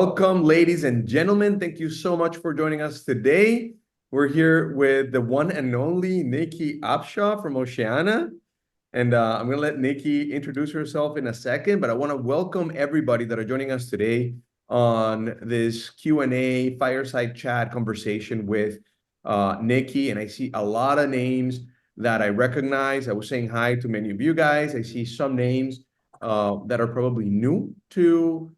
Welcome, ladies and gentlemen. Thank you so much for joining us today. We're here with the one and only Nikki Upshaw from Oceania. And I'm going to let Nikki introduce herself in a second, but I want to welcome everybody that are joining us today on this Q&A fireside chat conversation with Nikki. And I see a lot of names that I recognize. I was saying hi to many of you guys. I see some names that are probably new to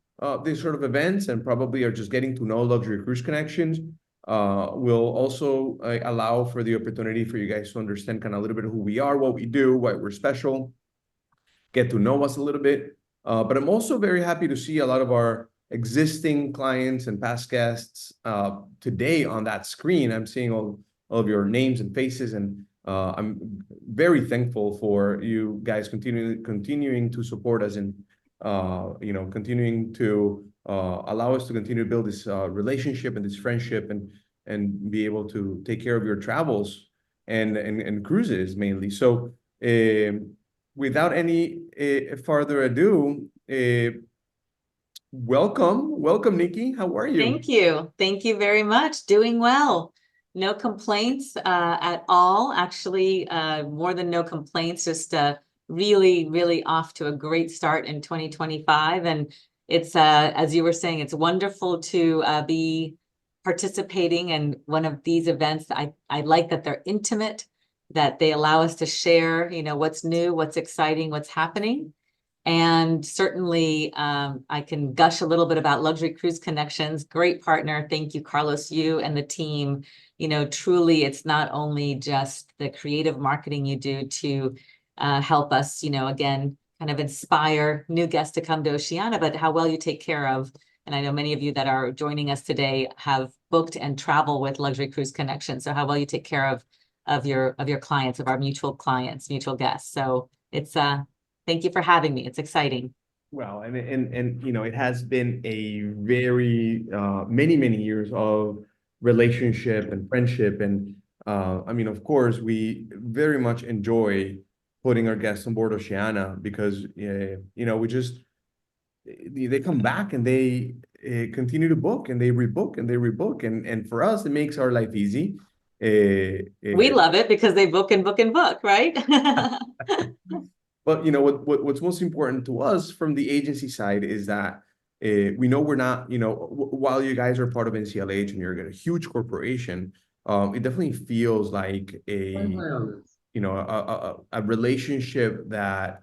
these sort of events and probably are just getting to know Luxury Cruise Connections. Will also allow for the opportunity for you guys to understand kind of a little bit of who we are, what we do, why we're special, get to know us a little bit. But I'm also very happy to see a lot of our existing clients and past guests today on that screen. I'm seeing all of your names and faces, and I'm very thankful for you guys continuing to support us and continuing to allow us to continue to build this relationship and this friendship and be able to take care of your travels and cruises mainly. So without any further ado, welcome, Nikki. How are you? Thank you very much. Doing well. No complaints at all. Actually, more than no complaints, just really off to a great start in 2025. And it's, as you were saying, it's wonderful to be participating in one of these events. I like that they're intimate, that they allow us to share, what's new, what's exciting, what's happening. And certainly I can gush a little bit about Luxury Cruise Connections. Great partner. Thank you, Carlos, you and the team. Truly, it's not only just the creative marketing you do to help us, again, kind of inspire new guests to come to Oceania, but how well you take care of. And I know many of you that are joining us today have booked and travel with Luxury Cruise Connections. So how well you take care of your clients, of our mutual clients, mutual guests. So it's thank you for having me. It's exciting. Well, and it has been a very many years of relationship and friendship, and of course, we very much enjoy putting our guests on board Oceania because we just they come back and they continue to book and they rebook and they rebook, and for us, it makes our life easy. We love it because they book and book and book, right? But what's most important to us from the agency side is that we know we're not, while you guys are part of NCLH and you're a huge corporation, it definitely feels like a relationship that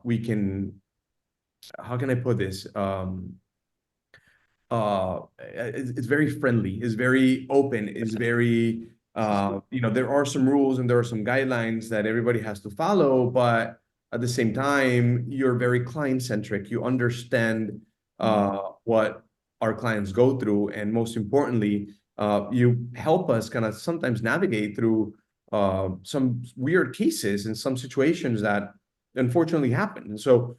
we can, how can I put this? It's very friendly, it's very open, it's very there are some rules and there are some guidelines that everybody has to follow, but at the same time, you're very client-centric. You understand what our clients go through, and most importantly, you help us kind of sometimes navigate through some weird cases and some situations that unfortunately happen. And so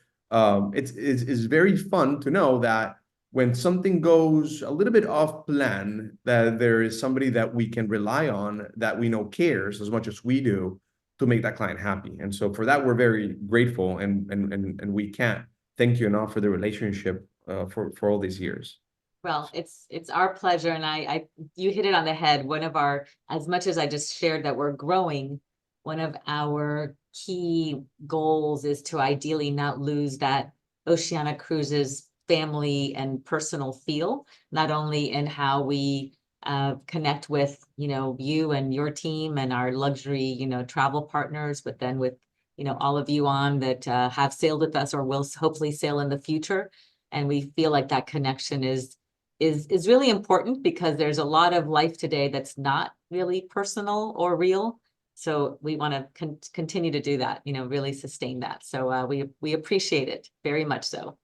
it's very fun to know that when something goes a little bit off plan, that there is somebody that we can rely on that we know cares as much as we do to make that client happy. And so for that, we're very grateful, and we can't thank you enough for the relationship for all these years. Well, it's our pleasure, and you hit it on the head. One of our, as much as I just shared that we're growing, one of our key goals is to ideally not lose that Oceania Cruises family and personal feel, not only in how we connect with you and your team and our luxury travel partners, but then with all of you on that have sailed with us or will hopefully sail in the future. And we feel like that connection is really important because there's a lot of life today that's not really personal or real. So we want to continue to do that, really sustain that. So we appreciate it very much so.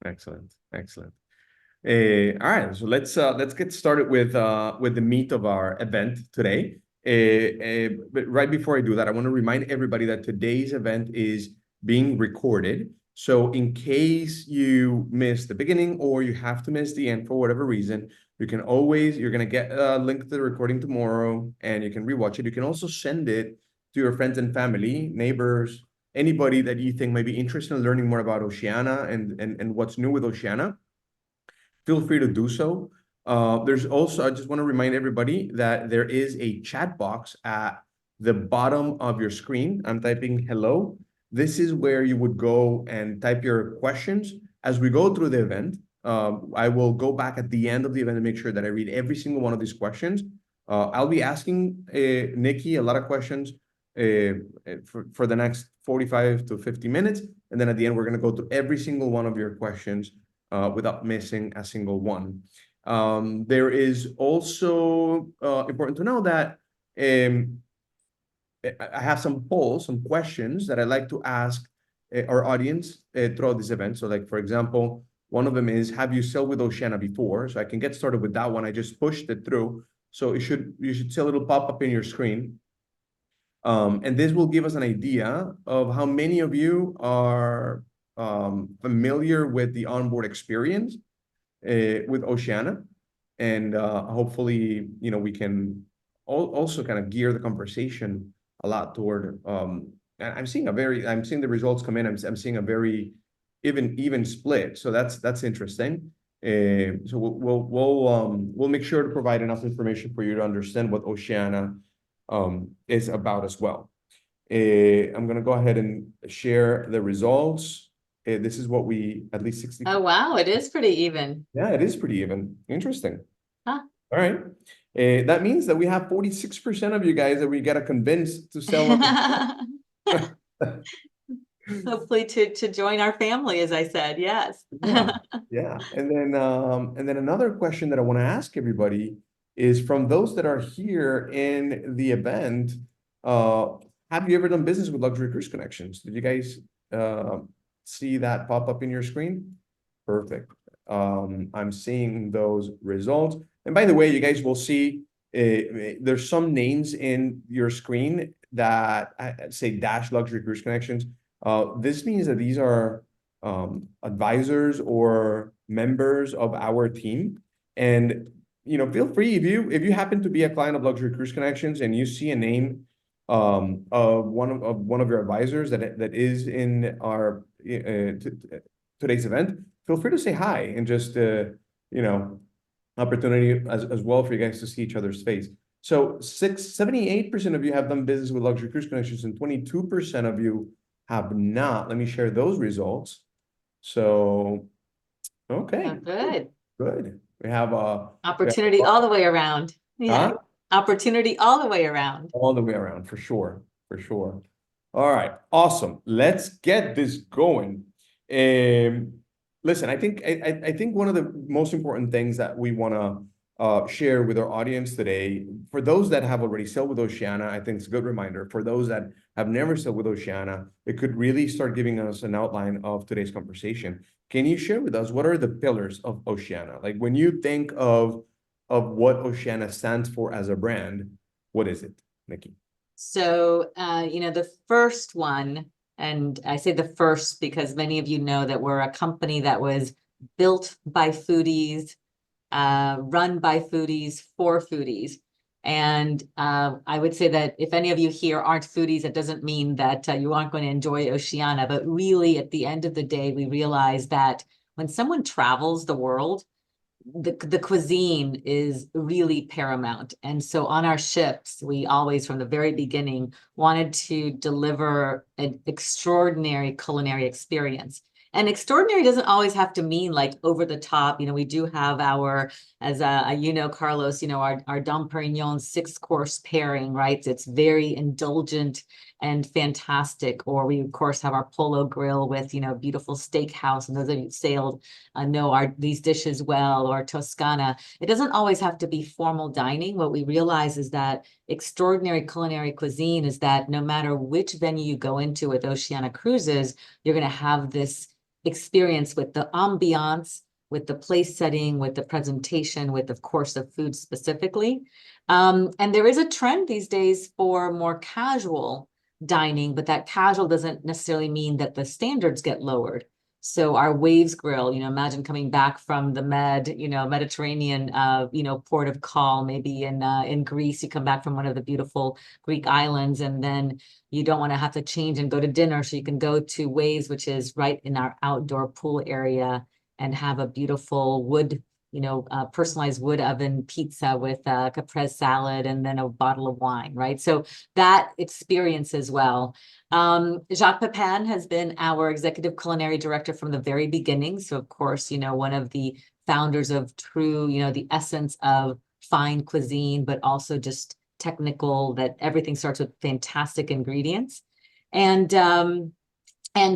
Excellent. All right, so let's get started with the meat of our event today. But right before I do that, I want to remind everybody that today's event is being recorded. So in case you miss the beginning or you have to miss the end for whatever reason, you're going to get a link to the recording tomorrow and you can rewatch it. You can also send it to your friends and family, neighbors, anybody that you think might be interested in learning more about Oceania and what's new with Oceania. feel free to do so. There's also, I just want to remind everybody that there is a chat box at the bottom of your screen. I'm typing hello. This is where you would go and type your questions. As we go through the event, I will go back at the end of the event and make sure that I read every single one of these questions. I'll be asking Nikki a lot of questions for the next 45 to 50 minutes. And then at the end, we're going to go through every single one of your questions without missing a single one. There is also important to know that I have some polls, some questions that I'd like to ask our audience throughout this event. So like, for example, one of them is, have you sailed with Oceania before? So I can get started with that one. I just pushed it through. So you should see a little pop-up in your screen. And this will give us an idea of how many of you are familiar with the onboard experience with Oceania. And hopefully, we can also kind of gear the conversation a lot toward, I'm seeing the results come in. I'm seeing a very even split. So that's interesting. So we'll make sure to provide enough information for you to understand what Oceania is about as well. I'm going to go ahead and share the results. This is what we, at least 60. Oh, wow. It is pretty even. Yeah, it is pretty even. Interesting. Huh. All right. That means that we have 46% of you guys that we got to convince to sell. Hopefully to join our family, as I said, yes. Yeah. And then another question that I want to ask everybody is, from those that are here in the event, have you ever done business with Luxury Cruise Connections? Did you guys see that pop up in your screen? Perfect. I'm seeing those results. And by the way, you guys will see there's some names in your screen that say -Luxury Cruise Connections. This means that these are advisors or members of our team. And feel free, if you happen to be a client of Luxury Cruise Connections and you see a name of one of your advisors that is in our today's event, feel free to say hi, and just opportunity as well for you guys to see each other's face. So 78% of you have done business with Luxury Cruise Connections, and 22% of you have not. Let me share those results. So, okay. Oh, good. Good. We have opportunity all the way around. Yeah. Opportunity all the way around. All the way around, for sure. For sure. All right. Awesome. Let's get this going. Listen, I think one of the most important things that we want to share with our audience today, for those that have already sailed with Oceania, I think it's a good reminder. For those that have never sailed with Oceania, it could really start giving us an outline of today's conversation. Can you share with us, what are the pillars of Oceania? Like, when you think of what Oceania stands for as a brand, what is it, Nikki? So, the first one, and I say the first because many of you know that we're a company that was built by foodies, run by foodies, for foodies. And I would say that if any of you here aren't foodies, it doesn't mean that you aren't going to enjoy Oceania. But really, at the end of the day, we realize that when someone travels the world, the cuisine is really paramount. And so on our ships, we always, from the very beginning, wanted to deliver an extraordinary culinary experience. And extraordinary doesn't always have to mean like over the top. We do have our, as Carlos, our Dom Perignon 6-course pairing, right? It's very indulgent and fantastic. Or we, of course, have our Polo Grill with, beautiful steakhouse. And those of you who sailed know these dishes well, or Toscana. It doesn't always have to be formal dining. What we realize is that extraordinary culinary cuisine is that no matter which venue you go into with Oceania Cruises, you're going to have this experience with the ambiance, with the place setting, with the presentation, with, of course, the food specifically. And there is a trend these days for more casual dining, but that casual doesn't necessarily mean that the standards get lowered. So our Waves Grill, imagine coming back from the Mediterranean, port of call, maybe in Greece. You come back from one of the beautiful Greek islands, and then you don't want to have to change and go to dinner. So you can go to Waves, which is right in our outdoor pool area, and have a beautiful wood personalized wood oven pizza with a caprese salad and then a bottle of wine, right? So that experience as well. Jacques Pepin has been our executive culinary director from the very beginning. So of course, one of the founders of true, the essence of fine cuisine, but also just technical, that everything starts with fantastic ingredients. And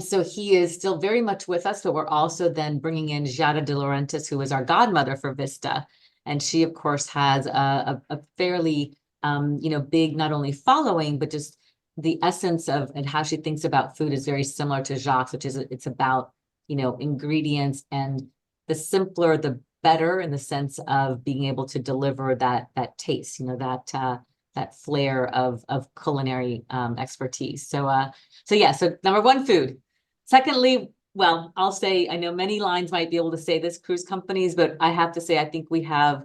so he is still very much with us, but we're also then bringing in Giada De Laurentiis, who is our godmother for Vista. And she, of course, has a fairly, big, not only following, but just the essence of and how she thinks about food is very similar to Jacques, which is it's about, ingredients, and the simpler, the better, in the sense of being able to deliver that taste, that flair of culinary expertise. So number one, food. Secondly, well, I'll say, I know many lines might be able to say this, cruise companies, but I have to say, I think we have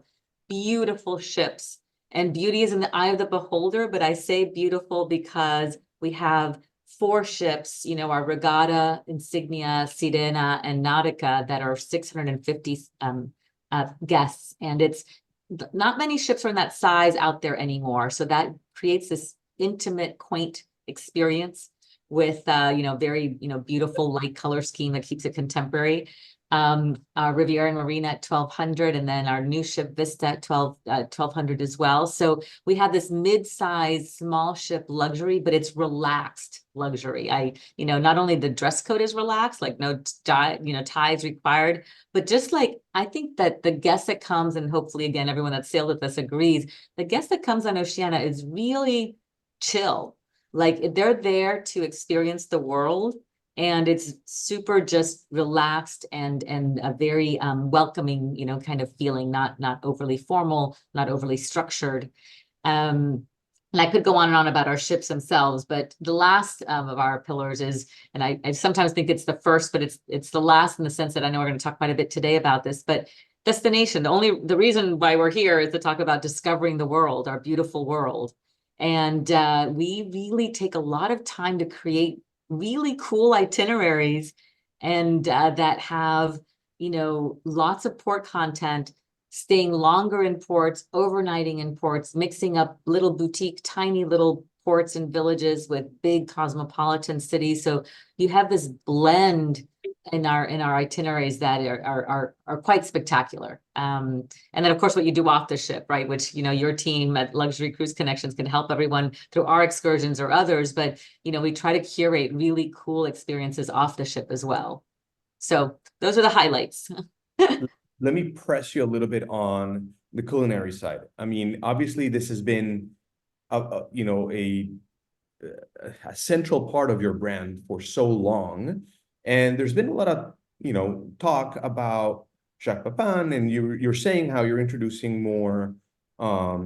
beautiful ships, and beauty is in the eye of the beholder, but I say beautiful because we have 4 ships, our Regatta, Insignia, Sirena, and Nautica, that are 650 guests. And it's not many ships are in that size out there anymore. So that creates this intimate, quaint experience with, very, beautiful light color scheme that keeps it contemporary. Our Riviera Marina at 1,200, and then our new ship Vista at 1,200 as well. So we have this mid-size small ship luxury, but it's relaxed luxury. Not only the dress code is relaxed, like no ties required, but just like, I think that the guest that comes, and hopefully again everyone that sailed with us agrees, the guest that comes on Oceania is really chill. Like, they're there to experience the world, and it's super just relaxed and a very welcoming, kind of feeling, not overly formal, not overly structured. And I could go on and on about our ships themselves, but the last of our pillars is, and I sometimes think it's the first, but it's the last, in the sense that I know we're going to talk quite a bit today about this, but destination. The reason why we're here is to talk about discovering the world, our beautiful world. And we really take a lot of time to create really cool itineraries, and that have, lots of port content, staying longer in ports, overnighting in ports, mixing up little boutique, tiny little ports and villages with big cosmopolitan cities. So you have this blend in our itineraries that are quite spectacular. And then of course what you do off the ship, right? Which, your team at Luxury Cruise Connections can help everyone through our excursions or others, but we try to curate really cool experiences off the ship as well. So those are the highlights. Let me press you a little bit on the culinary side. I mean, obviously this has been a central part of your brand for so long. And there's been a lot of, talk about Jacques Pepin, and you're saying how you're introducing more, I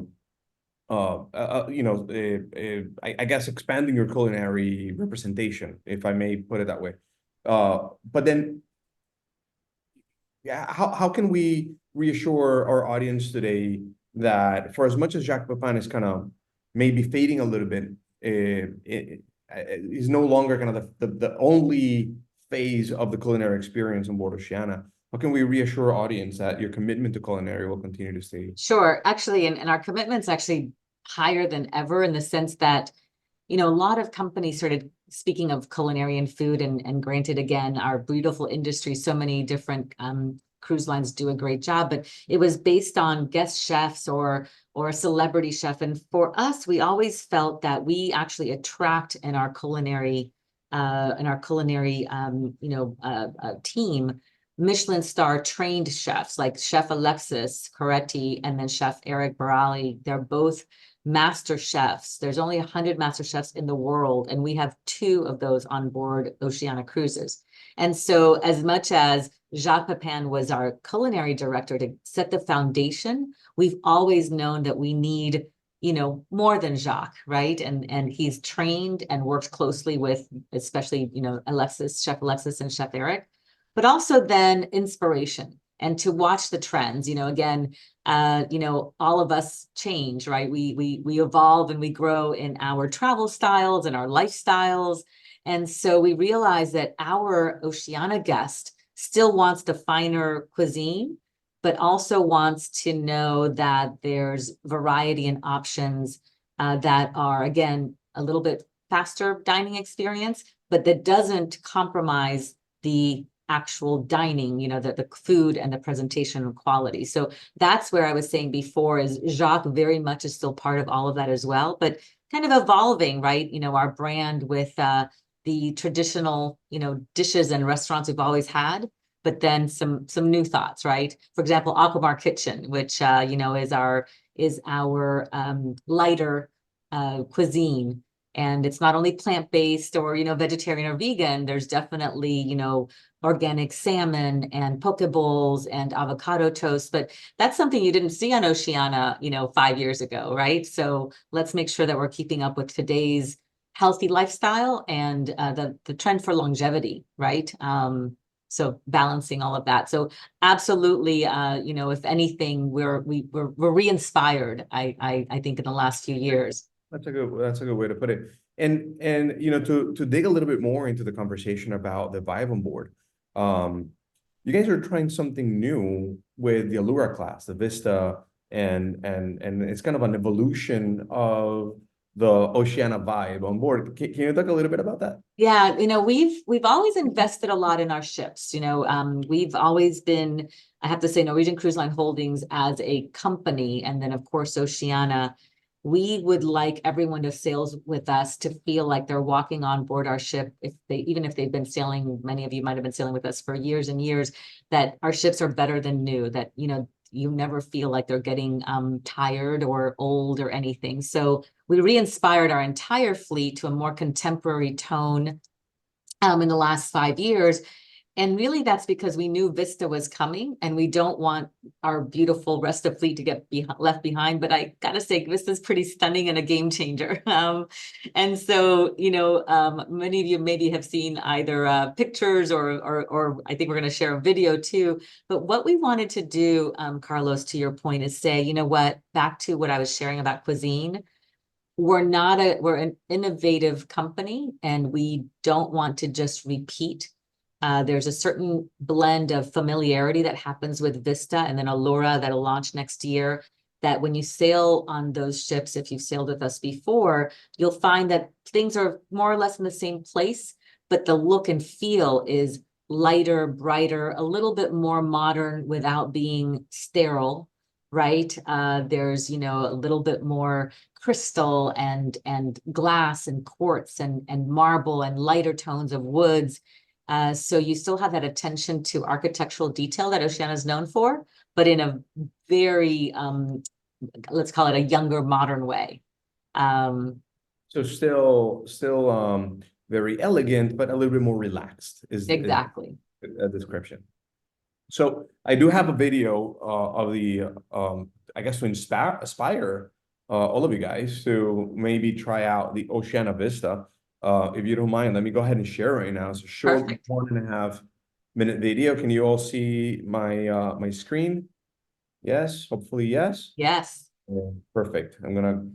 guess expanding your culinary representation, if I may put it that way. But then, yeah, how can we reassure our audience today that for as much as Jacques Pepin is kind of maybe fading a little bit, is no longer kind of the only phase of the culinary experience on board Oceania? How can we reassure our audience that your commitment to culinary will continue to stay? Sure. Actually, and our commitment's actually higher than ever, in the sense that, a lot of companies started speaking of culinary and food, and granted, again, our beautiful industry, so many different cruise lines do a great job, but it was based on guest chefs or a celebrity chef. And for us, we always felt that we actually attract in our culinary team Michelin star trained chefs like Chef Alexis Coretti and then Chef Eric Barali. They're both master chefs. There's only 100 master chefs in the world, and we have 2 of those on board Oceania Cruises. And so as much as Jacques Pepin was our culinary director to set the foundation, we've always known that we need, more than Jacques, right? And he's trained and works closely with, especially, Chef Alexis and Chef Eric, but also then inspiration, and to watch the trends. Again, all of us change, right? We evolve and we grow in our travel styles and our lifestyles. And so we realize that our Oceania guest still wants the finer cuisine, but also wants to know that there's variety and options that are, again, a little bit faster dining experience, but that doesn't compromise the actual dining, the food and the presentation and quality. So that's where I was saying before is Jacques very much is still part of all of that as well, but kind of evolving, right? Our brand with the traditional, dishes and restaurants we've always had, but then some new thoughts, right? For example, Aquamar Kitchen, which is our lighter cuisine. And it's not only plant-based or, vegetarian or vegan. There's definitely, organic salmon and poke bowls and avocado toast. But that's something you didn't see on Oceania, 5 years ago, right? So let's make sure that we're keeping up with today's healthy lifestyle and the trend for longevity, right? So balancing all of that. So absolutely, if anything, we're re-inspired, I think, in the last few years. That's a good way to put it. And to dig a little bit more into the conversation about the Vibe on board, you guys are trying something new with the Allura class, the Vista, and it's kind of an evolution of the Oceania Vibe on board. Can you talk a little bit about that? Yeah, we've always invested a lot in our ships. We've always been, I have to say, Norwegian Cruise Line Holdings as a company, and then of course Oceania. We would like everyone to sail with us to feel like they're walking on board our ship. Even if they've been sailing, many of you might have been sailing with us for years and years, that our ships are better than new, that, you never feel like they're getting tired or old or anything. So we re-inspired our entire fleet to a more contemporary tone in the last 5 years. And really, that's because we knew Vista was coming, and we don't want our beautiful rest of fleet to get left behind. But I gotta say, Vista's pretty stunning and a game changer. And so, many of you maybe have seen either pictures or I think we're going to share a video too. But what we wanted to do, Carlos, to your point, is say, back to what I was sharing about cuisine. We're an innovative company, and we don't want to just repeat. There's a certain blend of familiarity that happens with Vista and then Allura that'll launch next year, that when you sail on those ships, if you've sailed with us before, you'll find that things are more or less in the same place, but the look and feel is lighter, brighter, a little bit more modern without being sterile, right? There's, a little bit more crystal and glass and quartz and marble and lighter tones of woods. So you still have that attention to architectural detail that Oceania is known for, but in a very, let's call it a younger, modern way. So still very elegant, but a little bit more relaxed is exactly a description. So I do have a video of the, I guess, to aspire all of you guys to maybe try out the Oceania Vista. If you don't mind, let me go ahead and share right now. It's a short Perfect. 1.5 minute video. Can you all see my my screen? Yes, hopefully yes. Yes. Perfect. I'm gonna.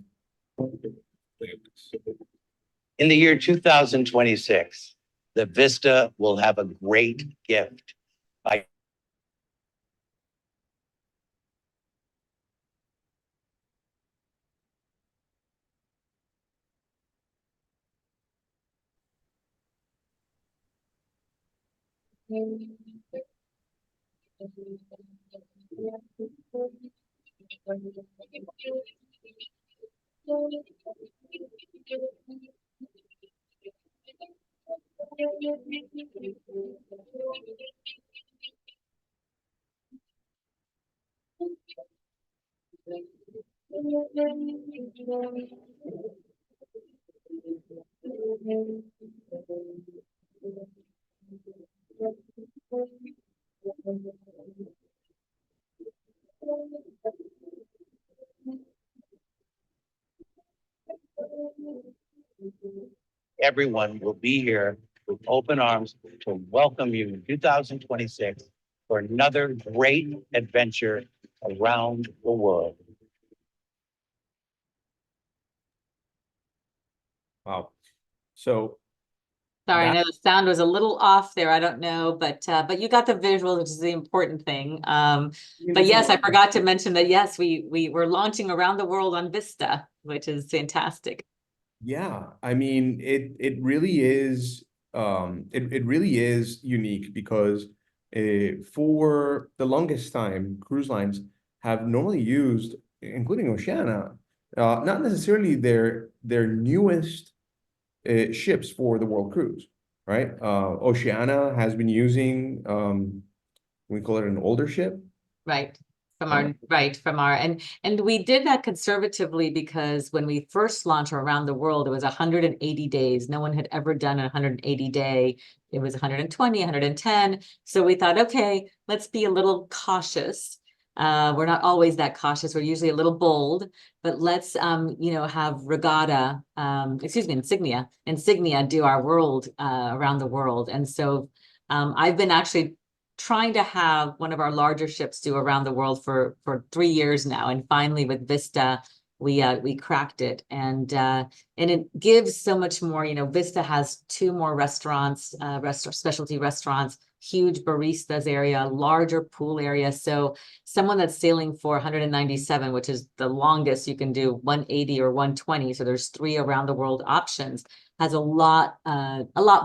In the year 2026, the Vista will have a great gift by everyone will be here with open arms to welcome you in 2026 for another great adventure around the world. Wow. So Sorry, I That, know the sound was a little off there. I don't know, but you got the visual, which is the important thing. But it's a yes, I lot. forgot to mention that yes, we were launching around the world on Vista, which is fantastic. Yeah, I mean, it really is it really is unique because for the longest time, cruise lines have normally used, including Oceania, not necessarily their newest ships for the world cruise, right? Oceania has been using we call it an older ship. Right. Uh, From our and we did that conservatively because when we first launched around the world, it was 180 days. No one had ever done a 180-day. It was 120, 110. So we thought, okay, let's be a little cautious. We're not always that cautious. We're usually a little bold, but let's have Regatta, Insignia do our world around the world. And so I've been actually trying to have one of our larger ships do around the world for 3 years now, and finally with Vista we cracked it, and it gives so much more. Vista has 2 more restaurants, specialty restaurants, huge baristas area, larger pool area. So someone that's sailing for 197, which is the longest you can do, 180 or 120, so there's 3 around the world options, has a lot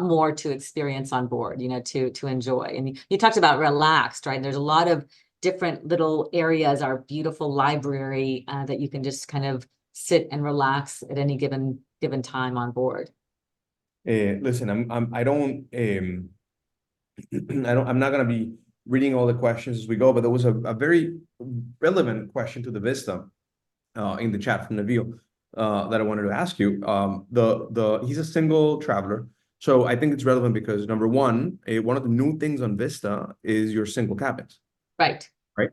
more to experience on board, to enjoy. And you talked about relaxed, right? And there's a lot of different little areas, our beautiful library that you can just kind of sit and relax at any given time on board. Listen, I don't I'm not gonna be reading all the questions as we go, but there was a very relevant question to the Vista in the chat from Nabil that I wanted to ask you. He's a single traveler, so I think it's relevant because number one of the new things on Vista is your single cabins. Right. Right.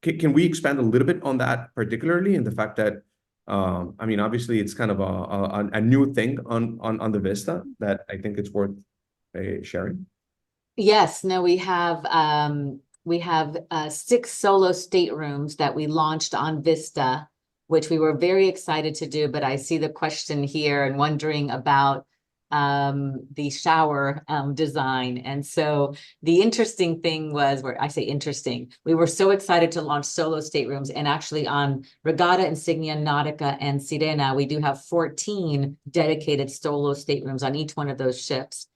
Can we expand a little bit on that, particularly in the fact that I mean, obviously, it's kind of a new thing on the Vista that I think it's worth sharing. Yes. No, we have 6 solo staterooms that we launched on Vista, which we were very excited to do. But I see the question here and wondering about the shower design. And so the interesting thing was, where I say interesting, we were so excited to launch solo staterooms, and actually on Regatta, Insignia, Nautica, and Sirena, we do have 14 dedicated solo staterooms on each one of those ships.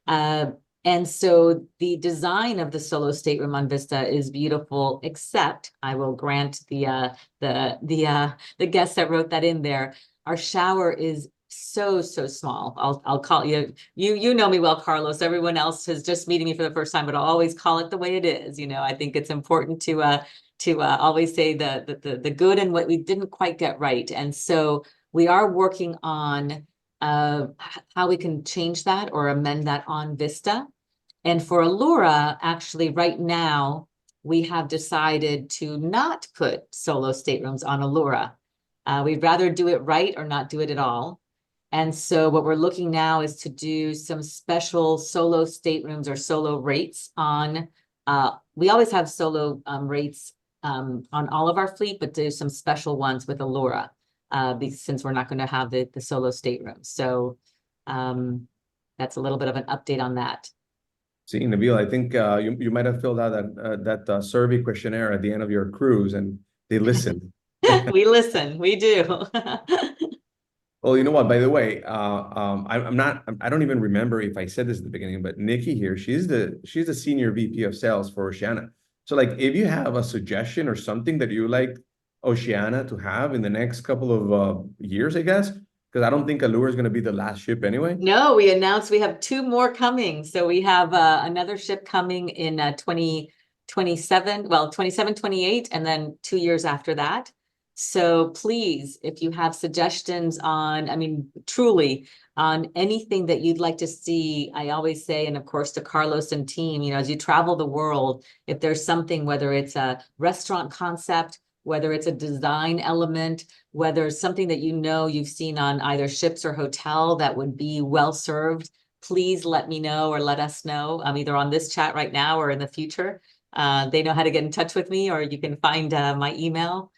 And so the design of the solo stateroom on Vista is beautiful, except I will grant the guest that wrote that in there, our shower is so small. I'll call you know me well, Carlos. Everyone else is just meeting me for the first time, but I'll always call it the way it is. I think it's important to always say the good and what we didn't quite get right. And so we are working on how we can change that or amend that on Vista. And for Allura, actually right now, we have decided to not put solo staterooms on Allura. We'd rather do it right or not do it at all. And so what we're looking now is to do some special solo staterooms or solo rates on, we always have solo rates on all of our fleet, but do some special ones with Allura, since we're not going to have the solo staterooms. So that's a little bit of an update on that. See, Nabil, I think you might have filled out that survey questionnaire at the end of your cruise, and they listen. We listen, we do. Well, you know what? By the way, I'm not. I don't even remember if I said this at the beginning, but Nikki here, she's the senior VP of sales for Oceania. So, like, if you have a suggestion or something that you like Oceania to have in the next couple of years, I guess, because I don't think Allura is going to be the last ship anyway. No, we announced we have 2 more coming. So we have another ship coming in 2027, well, 27, 28, and then 2 years after that. So please, if you have suggestions on, I mean, truly on anything that you'd like to see, I always say, and of course to Carlos and team, as you travel the world, if there's something, whether it's a restaurant concept, whether it's a design element, whether it's something that you've seen on either ships or hotel that would be well served, please let me know or let us know, either on this chat right now or in the future. They know how to get in touch with me, or you can find my email.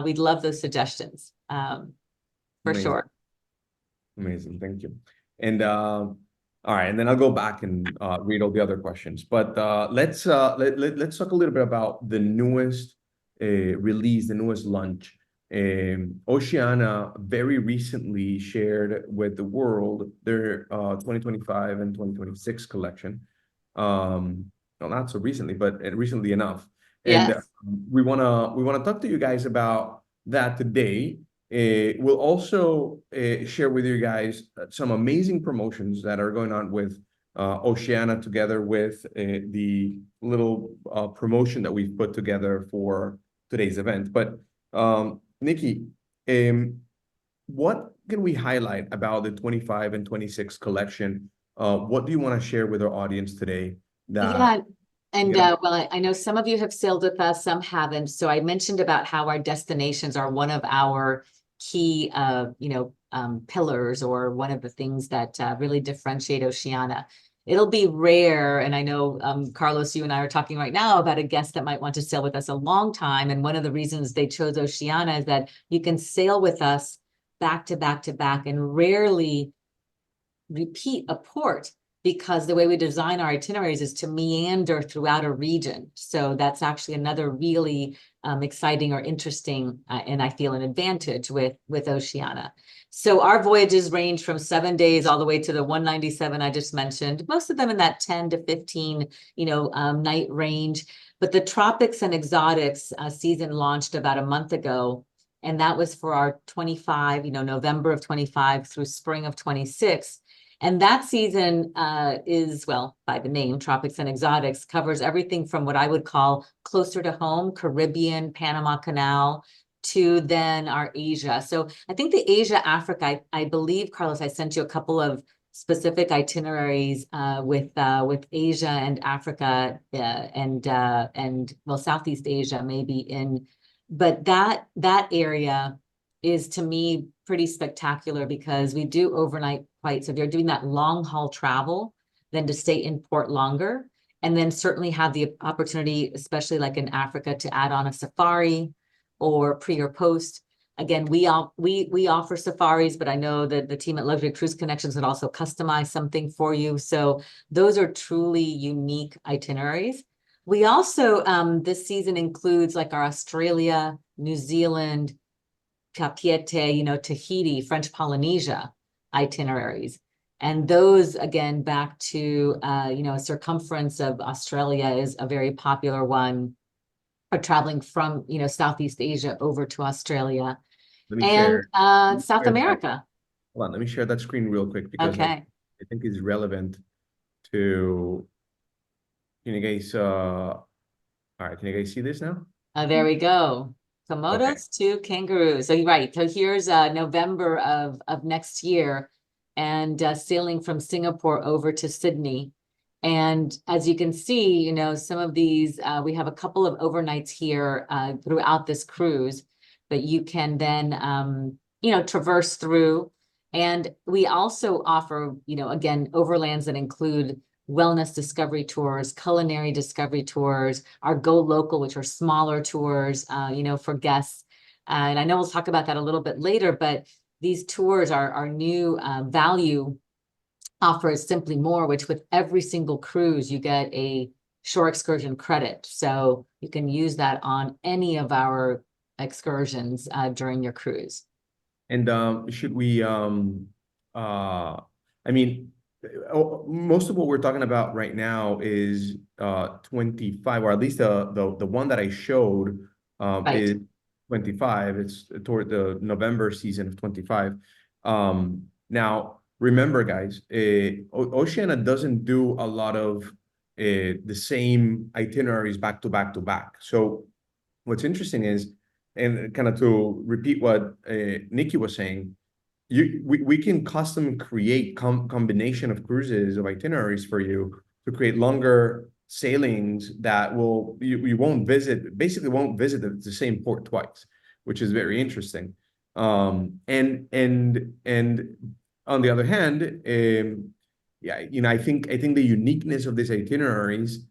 We'd love those suggestions, for Amazing. sure. Amazing, thank you. And all right, and then I'll go back and read all the other questions. But let's talk a little bit about the newest release, the newest launch. Oceania very recently shared with the world their 2025 and 2026 collection. Well, not so recently, but recently enough. And Yes. we wanna talk to you guys about that today. We'll also share with you guys some amazing promotions that are going on with Oceania, together with the little promotion that we've put together for today's event. But Nikki, what can we highlight about the 25 and 26 collection? What do you want to share with our audience today? Yeah. And well, I know some of you have sailed with us, some haven't. So I mentioned about how our destinations are one of our key, pillars, or one of the things that really differentiate Oceania. It'll be rare, and I know, Carlos, you and I are talking right now about a guest that might want to sail with us a long time. And one of the reasons they chose Oceania is that you can sail with us back to back to back and rarely repeat a port, because the way we design our itineraries is to meander throughout a region. So that's actually another really exciting or interesting, and I feel an advantage with Oceania. So our voyages range from 7 days all the way to the 197 I just mentioned, most of them in that 10 to 15, night range. But the Tropics and Exotics season launched about a month ago, and that was for our 25, November of 25 through spring of 26. And that season is, well, by the name, Tropics and Exotics, covers everything from what I would call closer to home, Caribbean, Panama Canal, to then our Asia. So I think the Asia, Africa, I believe, Carlos, I sent you a couple of specific itineraries with Asia and Africa, and well, Southeast Asia maybe in, but that area is, to me, pretty spectacular, because we do overnight flights. So if you're doing that long haul travel, then to stay in port longer, and then certainly have the opportunity, especially like in Africa, to add on a safari or pre or post. Again, we offer safaris, but I know that the team at Luxury Cruise Connections would also customize something for you. So those are truly unique itineraries. We also, this season includes like our Australia, New Zealand, Capiete, Tahiti, French Polynesia itineraries. And those, again, back to, a circumference of Australia is a very popular one, or traveling from, Southeast Asia over to Australia. Let me and share. South America. Hold on, let me share that screen real quick, because I think it's relevant to, can you guys, all right, can you guys see this now? There we go. Komodos to kangaroos. So you're right. So here's November of next year, and sailing from Singapore over to Sydney. And as you can see, some of these, we have a couple of overnights here throughout this cruise, but you can then, traverse through. And we also offer, again, overlands that include wellness discovery tours, culinary discovery tours, our Go Local, which are smaller tours, for guests. And I know we'll talk about that a little bit later, but these tours are our new value offer is Simply More, which with every single cruise, you get a shore excursion credit. So you can use that on any of our excursions during your cruise. And should we, most of what we're talking about right now is 25, or at least the one that I showed is 25. It's toward the November season of 25. Now, remember, guys, Oceania doesn't do a lot of the same itineraries back to back to back. So what's interesting is, and kind of to repeat what Nikki was saying, we can custom create combination of cruises, of itineraries for you, to create longer sailings that you won't visit the same port twice, which is very interesting. And on the other hand, I think the uniqueness of these itineraries,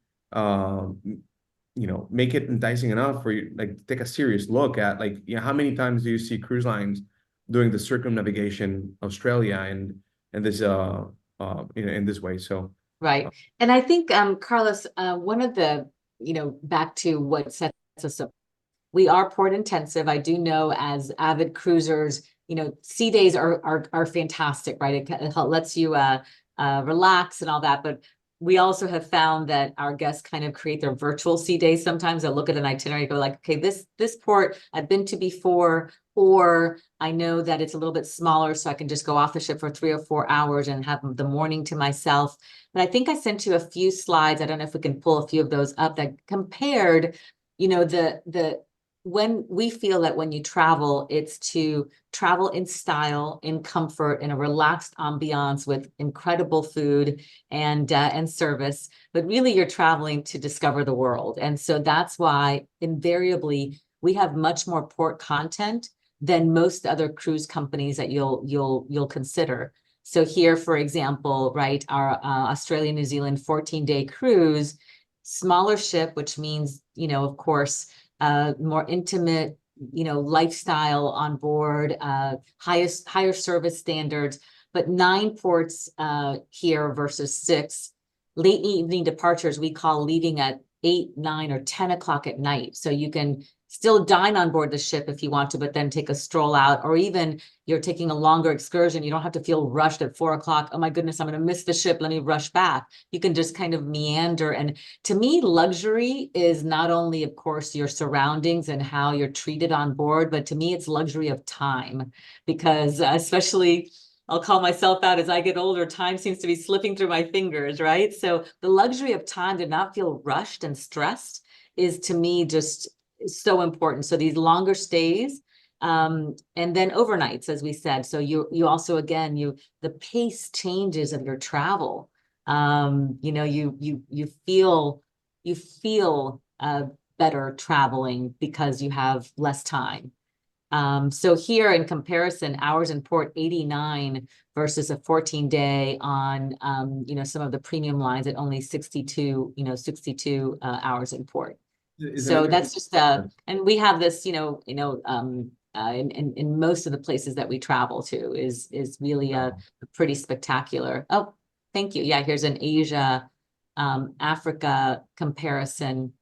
make it enticing enough for you, like, to take a serious look at, like, how many times do you see cruise lines doing the circumnavigation Australia and this in this way. So Right. And I think, Carlos, one of the, back to what sets us up, we are port intensive. I do know as avid cruisers, sea days are fantastic, right? It lets you relax and all that. But we also have found that our guests kind of create their virtual sea days. Sometimes they'll look at an itinerary and go like, okay, this port I've been to before, or I know that it's a little bit smaller, so I can just go off the ship for 3 or 4 hours and have the morning to myself. But I think I sent you a few slides. I don't know if we can pull a few of those up that compared, the when we feel that when you travel, it's to travel in style, in comfort, in a relaxed ambiance with incredible food and service. But really, you're traveling to discover the world, and so that's why invariably we have much more port content than most other cruise companies that you'll consider. So here, for example, right, our Australia New Zealand 14-day cruise, smaller ship, which means of course. More intimate, lifestyle on board, higher service standards, but 9 ports here versus 6. Late evening departures we call leaving at 8, 9, or 10 o'clock at night. So you can still dine on board the ship if you want to, but then take a stroll out, or even you're taking a longer excursion. You don't have to feel rushed at 4 o'clock. Oh my goodness, I'm going to miss the ship. Let me rush back. You can just kind of meander. And to me, luxury is not only, of course, your surroundings and how you're treated on board, but to me, it's luxury of time, because especially I'll call myself out as I get older, time seems to be slipping through my fingers, right? So the luxury of time to not feel rushed and stressed is, to me, just so important. So these longer stays, and then overnights, as we said. So you also, again, the pace changes of your travel. You feel better traveling because you have less time. So here in comparison, hours in port 89 versus a 14-day on some of the premium lines at only 62 hours in port. So that's just and we have this, in most of the places that we travel to is really a pretty spectacular. Oh, thank you. Yeah, here's an Asia, Africa comparison.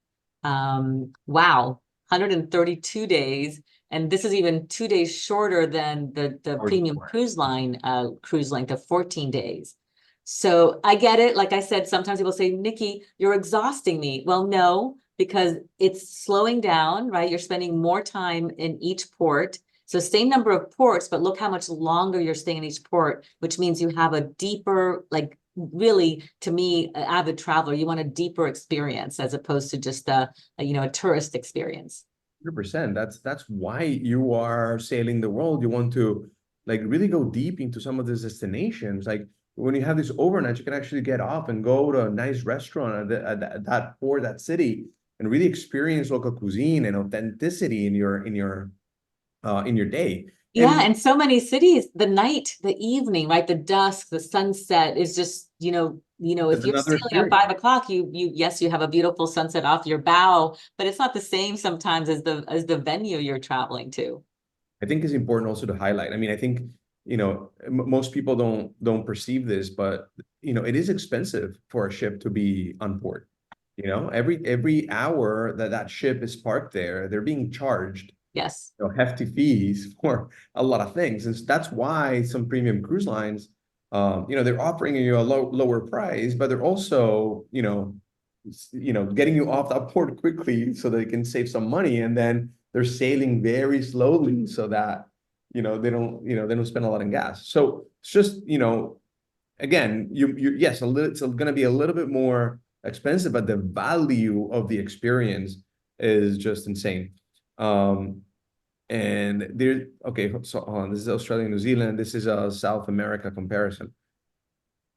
Wow, 132 days. And this is even 2 days shorter than the premium cruise line cruise length of 14 days. So I get it. Like I said, sometimes people say, Nikki, you're exhausting me. Well, no, because it's slowing down, right? You're spending more time in each port. So same number of ports, but look how much longer you're staying in each port, which means you have a deeper, like really, to me, an avid traveler, you want a deeper experience as opposed to just a tourist experience. 100%. That's why you are sailing the world. You want to like really go deep into some of these destinations. Like when you have this overnight, you can actually get off and go to a nice restaurant at that port, that city, and really experience local cuisine and authenticity in your day. Yeah, and so many cities, the night, the evening, right? The dusk, the sunset is just, if you're sailing at 5 o'clock, yes, you have a beautiful sunset off your bow, but it's not the same sometimes as the venue you're traveling to. I think it's important also to highlight. I mean, I think, most people don't perceive this, but it is expensive for a ship to be on port. Every hour that ship is parked there, they're being charged hefty fees for a lot of things. And that's why some premium cruise lines, they're offering you a lower price, but they're also, getting you off that port quickly so they can save some money. And then they're sailing very slowly so that, they don't spend a lot in gas. So it's just, again, yes, it's going to be a little bit more expensive, but the value of the experience is just insane. And there, okay, so this is Australia, New Zealand. This is a South America comparison.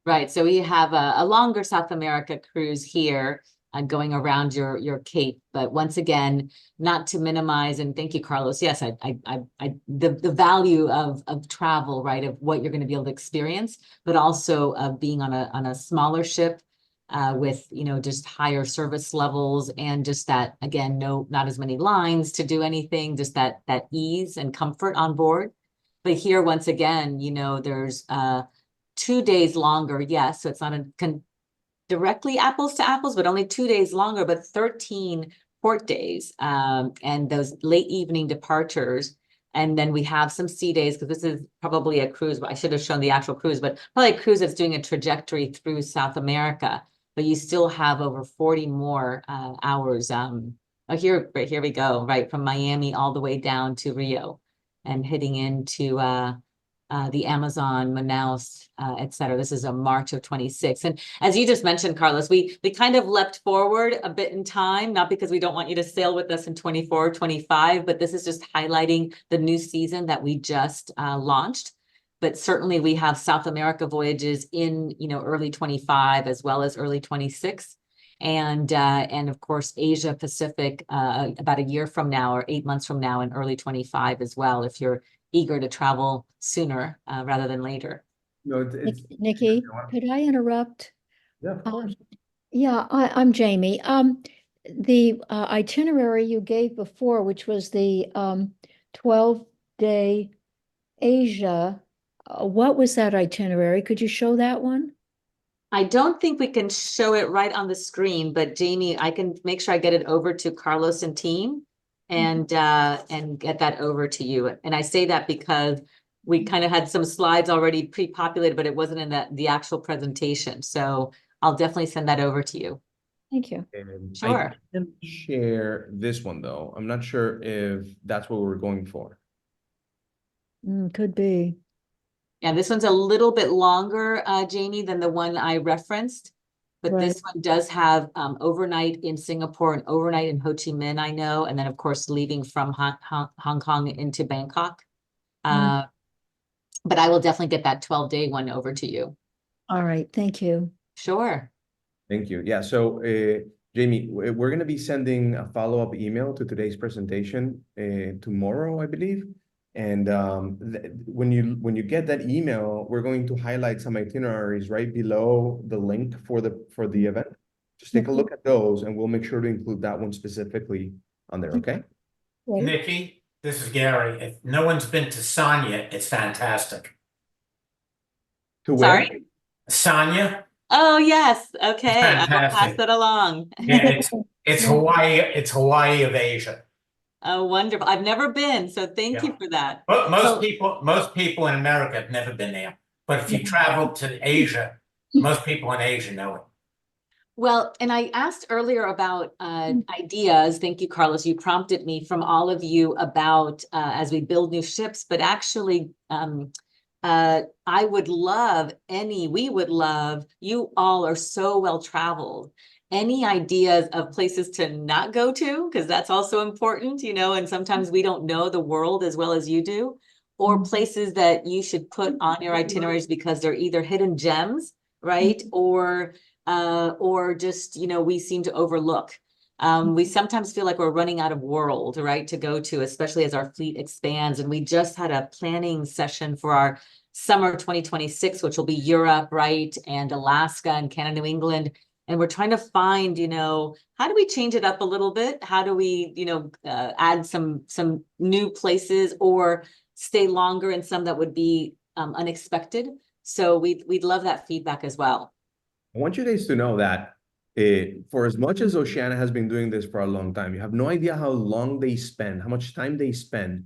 Right. So we have a longer South America cruise here going around your Cape. But once again, not to minimize, and thank you, Carlos. Yes, the value of travel, right, of what you're going to be able to experience, but also of being on a smaller ship with just higher service levels and just that, again, not as many lines to do anything, just that ease and comfort on board. But here, once again, you know, there's 2 days longer. Yes, so it's not directly apples to apples, but only 2 days longer, but 13 port days, and those late evening departures. And then we have some sea days, because this is probably a cruise. I should have shown the actual cruise, but probably a cruise that's doing a trajectory through South America. But you still have over 40 more hours. Here we go, right from Miami all the way down to Rio, and hitting into the Amazon, Manaus, et cetera. This is a March of 26. And as you just mentioned, Carlos, we kind of leapt forward a bit in time, not because we don't want you to sail with us in 24, 25, but this is just highlighting the new season that we just launched. But certainly we have South America voyages in, you know, early 25 as well as early 26. And of course, Asia Pacific about a year from now or 8 months from now in early 25 as well, if you're eager to travel sooner rather than later. No, it's Nikki, could I interrupt? yeah, of course. Yeah, I'm Jamie. The itinerary you gave before, which was the 12-day Asia, what was that itinerary? Could you show that one? I don't think we can show it right on the screen, but Jamie, I can make sure I get it over to Carlos and team and get that over to you. And I say that because we kind of had some slides already pre-populated, but it wasn't in the actual presentation. So I'll definitely send that over to you. Thank you. Sure. I can share this one though. I'm not sure if that's what we're going for. Could be. Yeah, this one's a little bit longer, Jamie, than the one I referenced. But Right. this one does have overnight in Singapore and overnight in Ho Chi Minh, I know. And then, of course, leaving from Hong Kong into Bangkok. But I will definitely get that 12-day one over to you. All right. Thank you. Sure. Thank you. Yeah, so Jamie, we're going to be sending a follow-up email to today's presentation tomorrow, I believe. And when you get that email, we're going to highlight some itineraries right below the link for the event. Just take a look at those, and we'll make sure to include that one specifically on there. Okay. Right. Nikki, this is Gary. If no one's been to Sanya, it's fantastic. To where? Sorry? Sanya? Oh, yes. Okay. I will pass Fantastic. that along. Yeah, it's Hawaii. It's Hawaii of Asia. Oh, wonderful. I've never been, so thank you for that. But So- most people in America have never been there. But if you travel to Asia, most people in Asia know it. Well, and I asked earlier about ideas. Thank you, Carlos. You prompted me from all of you about as we build new ships, but actually I would love we would love, you all are so well traveled. Any ideas of places to not go to? Because that's also important, you know, and sometimes we don't know the world as well as you do, or places that you should put on your itineraries because they're either hidden gems, right? Or just, you know, we seem to overlook. We sometimes feel like we're running out of world, right, to go to, especially as our fleet expands. And we just had a planning session for our summer 2026, which will be Europe, right, and Alaska and Canada, New England. And we're trying to find, you know, how do we change it up a little bit? How do we, you know, add some new places or stay longer in some that would be unexpected? So we'd love that feedback as well. I want you guys to know that for as much as Oceania has been doing this for a long time, you have no idea how long they spend, how much time they spend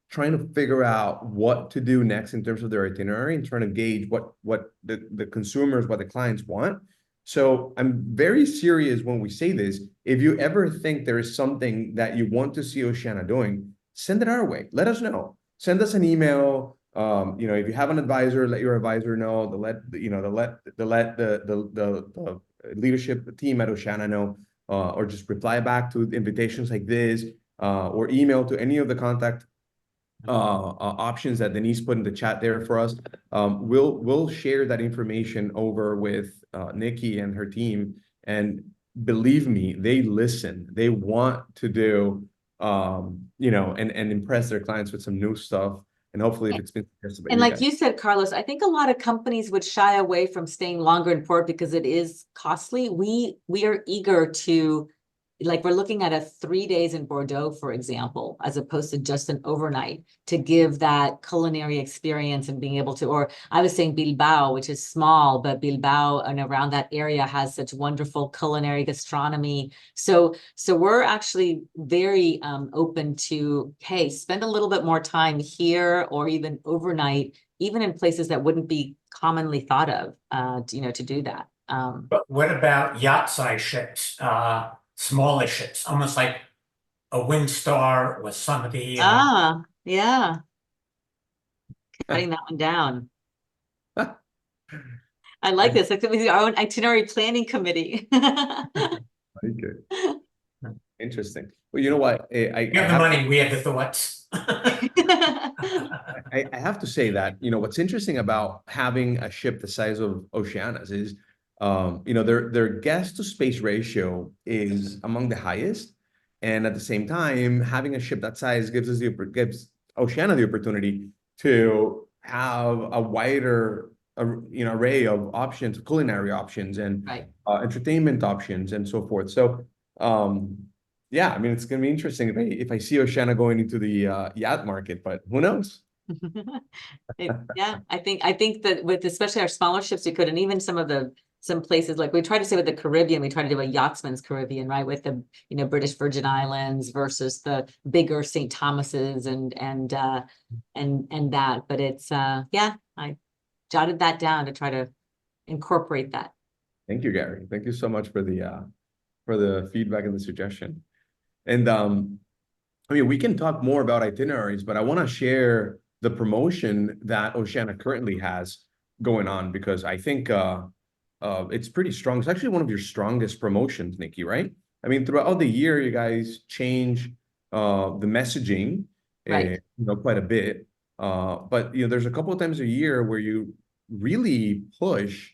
trying to figure out what to do next in terms of their itinerary and trying to gauge what the consumers, what the clients want. So I'm very serious when we say this. If you ever think there is something that you want to see Oceania doing, send it our way. Let us know. Send us an email. You know, if you have an advisor, let your advisor know. Let the leadership team at Oceania know, or just reply back to invitations like this, or email to any of the contact options that Denise put in the chat there for us. We'll share that information over with Nikki and her team, and believe me, they listen. They want to do you know, and impress their clients with some new stuff, and hopefully it's been suggested by And you like guys. you said, Carlos, I think a lot of companies would shy away from staying longer in port because it is costly. We are eager to like we're looking at a 3 days in Bordeaux, for example, as opposed to just an overnight, to give that culinary experience and being able to, or I was saying Bilbao, which is small, but Bilbao and around that area has such wonderful culinary gastronomy. So we're actually very open to, hey, spend a little bit more time here or even overnight, even in places that wouldn't be commonly thought of, to do that. But what about yacht-sized ships, smaller ships, almost like a Windstar or some of the, Yeah. Cutting that one down. I like this. Like, we our own itinerary planning committee. Very good. Interesting. Well, you know what? you have the money, we have the thoughts. I have to say that, what's interesting about having a ship the size of Oceania's is, their guest to space ratio is among the highest. And at the same time, having a ship that size gives Oceania the opportunity to have a wider, array of options, culinary options, and Right. Entertainment options, and so forth. So, yeah, I mean, it's going to be interesting if I see Oceania going into the yacht market, but who knows? Yeah, I think that with especially our smaller ships, we could, and even some places like we try to say with the Caribbean, we try to do a yachtsman's Caribbean, right? With the British Virgin Islands versus the bigger St. Thomas's and that. But it's yeah, I jotted that down to try to incorporate that. Thank you, Gary. Thank you so much for the feedback and the suggestion. And I mean, we can talk more about itineraries, but I want to share the promotion that Oceania currently has going on, because I think it's pretty strong. It's actually one of your strongest promotions, Nikki, right? I mean, throughout the year, you guys change the messaging, Right. quite a bit. But there's a couple of times a year where you really push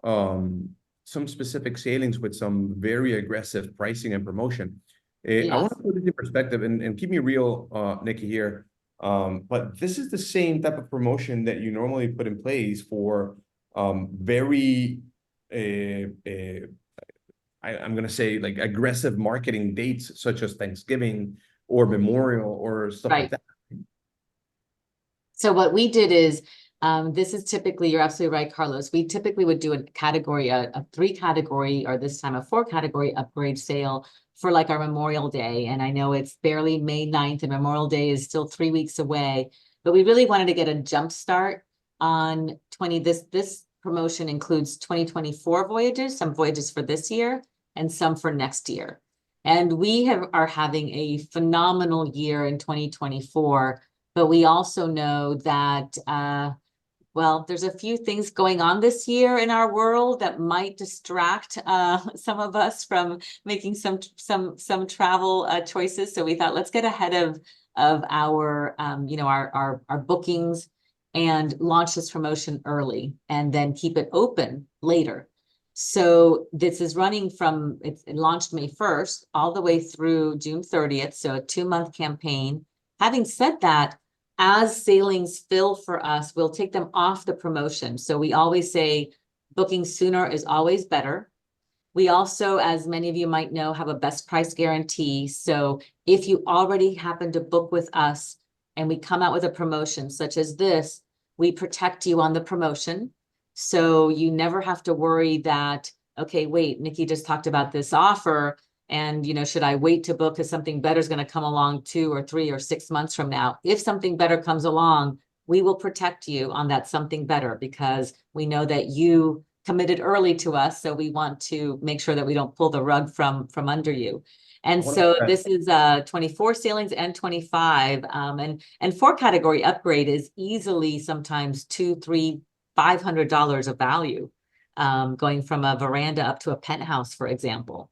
some specific sailings with some very aggressive pricing and promotion. I want to put it in perspective and keep me real, Nikki, here. But this is the same type of promotion that you normally put in place for very, I'm going to say, like, aggressive marketing dates, such as Thanksgiving or Memorial or stuff like that. So what we did is, this is typically, you're absolutely right, Carlos. We typically would do a 3-category, or this time a 4-category upgrade sale for like our Memorial Day. And I know it's barely May 9th and Memorial Day is still 3 weeks away, but we really wanted to get a jump start on this promotion includes 2024 voyages, some voyages for this year and some for next year. And we are having a phenomenal year in 2024, but we also know that, well, there's a few things going on this year in our world that might distract some of us from making some travel choices. So we thought, let's get ahead of our our bookings and launch this promotion early, and then keep it open later. So this is running from it launched May 1st all the way through June 30th. So a 2-month campaign. Having said that, as sailings fill for us, we'll take them off the promotion. So we always say booking sooner is always better. We also, as many of you might know, have a best price guarantee. So if you already happen to book with us and we come out with a promotion such as this, we protect you on the promotion. So you never have to worry that, okay, wait, Nikki just talked about this offer, and should I wait to book because something better is going to come along 2 or 3 or 6 months from now? If something better comes along, we will protect you on that something better, because we know that you committed early to us. So we want to make sure that we don't pull the rug from under you. And so this is 24 sailings and 25, and 4-category upgrade is easily sometimes $200, $300, $500 of value, going from a veranda up to a penthouse, for example.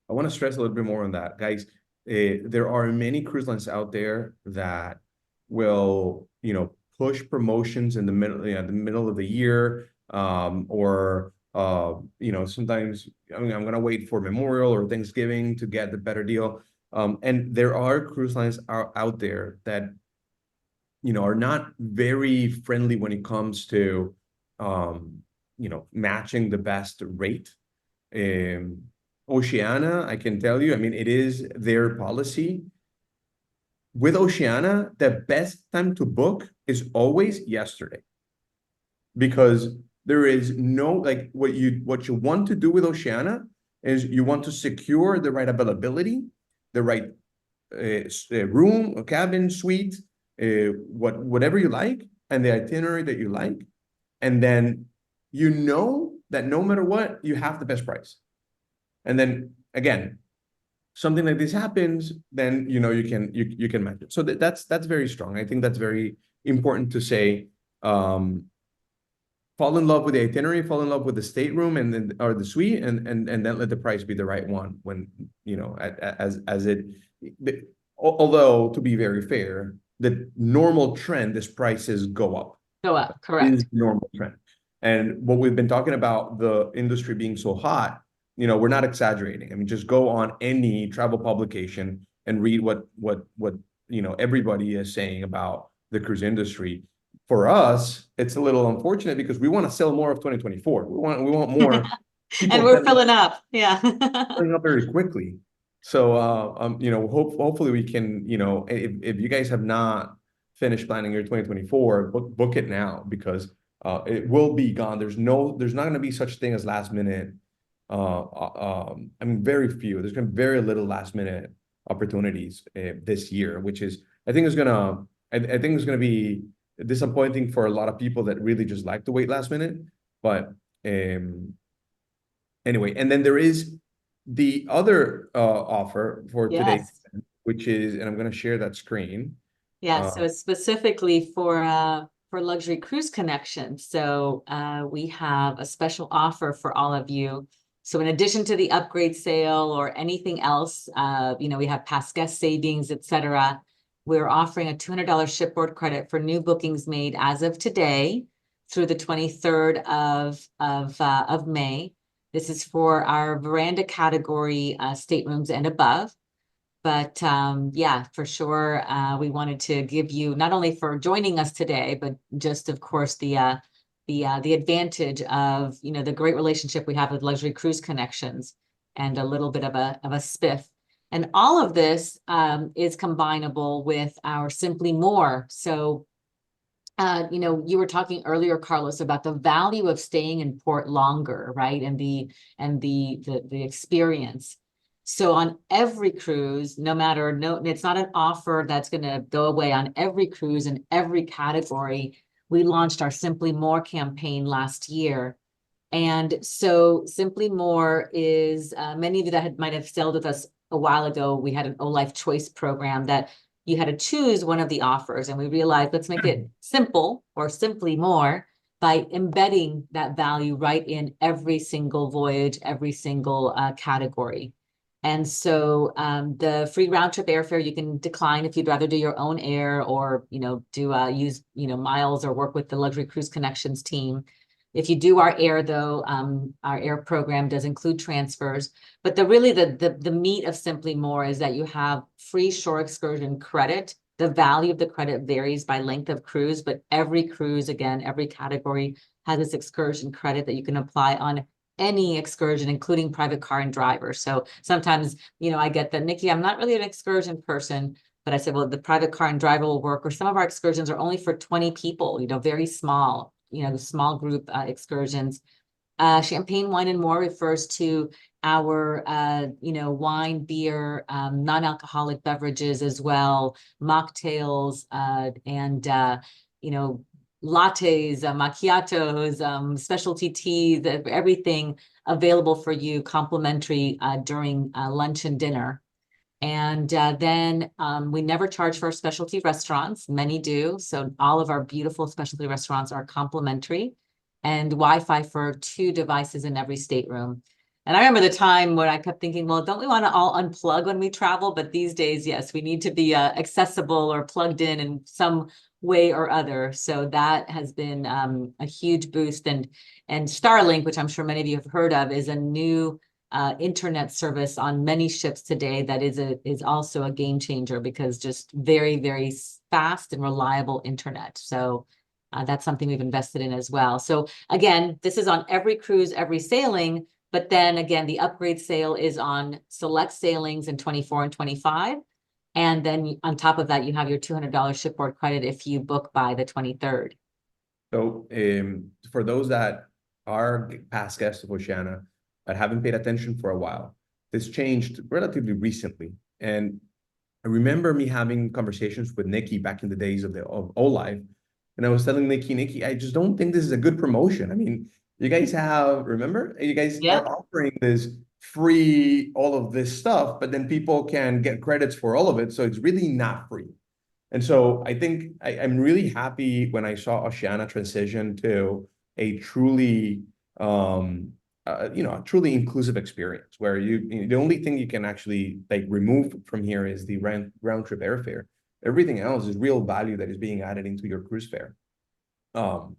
I want to stress a little bit more on that, guys. There are many cruise lines out there that will, push promotions in the middle of the year, or sometimes I'm going to wait for Memorial or Thanksgiving to get the better deal. And there are cruise lines out there that, are not very friendly when it comes to, matching the best rate. Oceania, I can tell you, I mean, it is their policy. With Oceania, the best time to book is always yesterday, because there is no, like, what you want to do with Oceania is you want to secure the right availability, the right room, a cabin, suite, whatever you like, and the itinerary that you like, and then you know that no matter what, you have the best price. And then again, something like this happens, then you know you can match it. So that's very strong. I think that's very important to say. Fall in love with the itinerary, fall in love with the stateroom and then or the suite, and then let the price be the right one when, you know, as it. Although, to be very fair, the normal trend is prices go up. Go up, Is correct. the normal trend. And what we've been talking about, the industry being so hot, you know, we're not exaggerating. I mean, just go on any travel publication and read what you know everybody is saying about the cruise industry. For us, it's a little unfortunate because we want to sell more of 2024. We want more people And we're filling up, yeah. filling up very quickly. So you know, hopefully we can, you know, if you guys have not finished planning your 2024, book it now, because it will be gone. There's not going to be such thing as last minute. I mean, very few. There's going to be very little last minute opportunities this year, which is, I think is gonna be disappointing for a lot of people that really just like to wait last minute. But anyway, and then there is the other offer for today, Yes. which is, and I'm going to share that screen. Yeah, so it's specifically for Luxury Cruise Connection. So we have a special offer for all of you. So in addition to the upgrade sale or anything else, you know, we have past guest savings, etc. We're offering a $200 shipboard credit for new bookings made as of today through the 23rd of May. This is for our veranda category staterooms and above. But yeah, for sure, we wanted to give you, not only for joining us today, but just, of course, the advantage of, you know, the great relationship we have with Luxury Cruise Connections, and a little bit of a spiff. And all of this is combinable with our Simply More. So, you know, you were talking earlier, Carlos, about the value of staying in port longer, right? And the experience. So on every cruise, it's not an offer that's going to go away. On every cruise in every category, we launched our Simply More campaign last year. And so Simply More is, many of you that might have sailed with us a while ago, we had an O-Life Choice program that you had to choose one of the offers. And we realized, let's make it simple, or Simply More, by embedding that value right in every single voyage, every single category. And so the free round trip airfare you can decline if you'd rather do your own air, or, you know, do use, you know, miles, or work with the Luxury Cruise Connections team. If you do our air, though, our air program does include transfers. But the meat of Simply More is that you have free shore excursion credit. The value of the credit varies by length of cruise, but every cruise, again, every category has this excursion credit that you can apply on any excursion, including private car and driver. So sometimes, you know, I get that, Nikki, I'm not really an excursion person, but I said, well, the private car and driver will work. Or some of our excursions are only for 20 people, you know, very small, you know, small group excursions. Champagne, wine, and more refers to our, you know, wine, beer, non-alcoholic beverages as well, mocktails, and, you know, lattes, macchiatos, specialty teas, everything available for you, complimentary during lunch and dinner. And then we never charge for our specialty restaurants. Many do. So all of our beautiful specialty restaurants are complimentary, and Wi-Fi for 2 devices in every stateroom. And I remember the time when I kept thinking, well, don't we want to all unplug when we travel? But these days, yes, we need to be accessible or plugged in some way or other. So that has been a huge boost. And Starlink, which I'm sure many of you have heard of, is a new internet service on many ships today that is also a game changer, because just very, very fast and reliable internet. So that's something we've invested in as well. So again, this is on every cruise, every sailing, But then again, the upgrade sale is on select sailings in 24 and 25. And then on top of that, you have your $200 shipboard credit if you book by the 23rd. So for those that are past guests of Oceania but haven't paid attention for a while, this changed relatively recently. And I remember me having conversations with Nikki back in the days of O-Live. And I was telling Nikki, I just don't think this is a good promotion. I mean, you guys remember? You guys Yeah. are offering this free, all of this stuff, but then people can get credits for all of it. So it's really not free. And so I think I'm really happy when I saw Oceania transition to a truly, a truly inclusive experience where the only thing you can actually like remove from here is the round trip airfare. Everything else is real value that is being added into your cruise fare.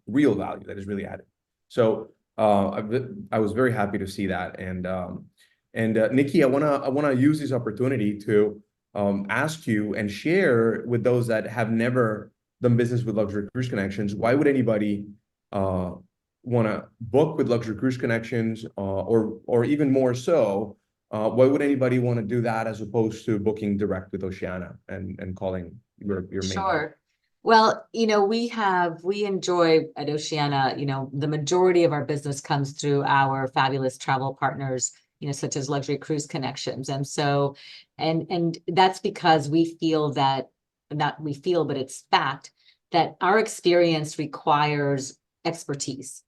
Real value that is really added. So I was very happy to see that. And Nikki, I wanna use this opportunity to ask you and share with those that have never done business with Luxury Cruise Connections. Why would anybody want to book with Luxury Cruise Connections, or even more so, why would anybody want to do that as opposed to booking direct with Oceania and calling your main? Sure. Well, we enjoy at Oceania, the majority of our business comes through our fabulous travel partners, such as Luxury Cruise Connections. And so, and that's because we feel that, not we feel, but it's fact that our experience requires expertise.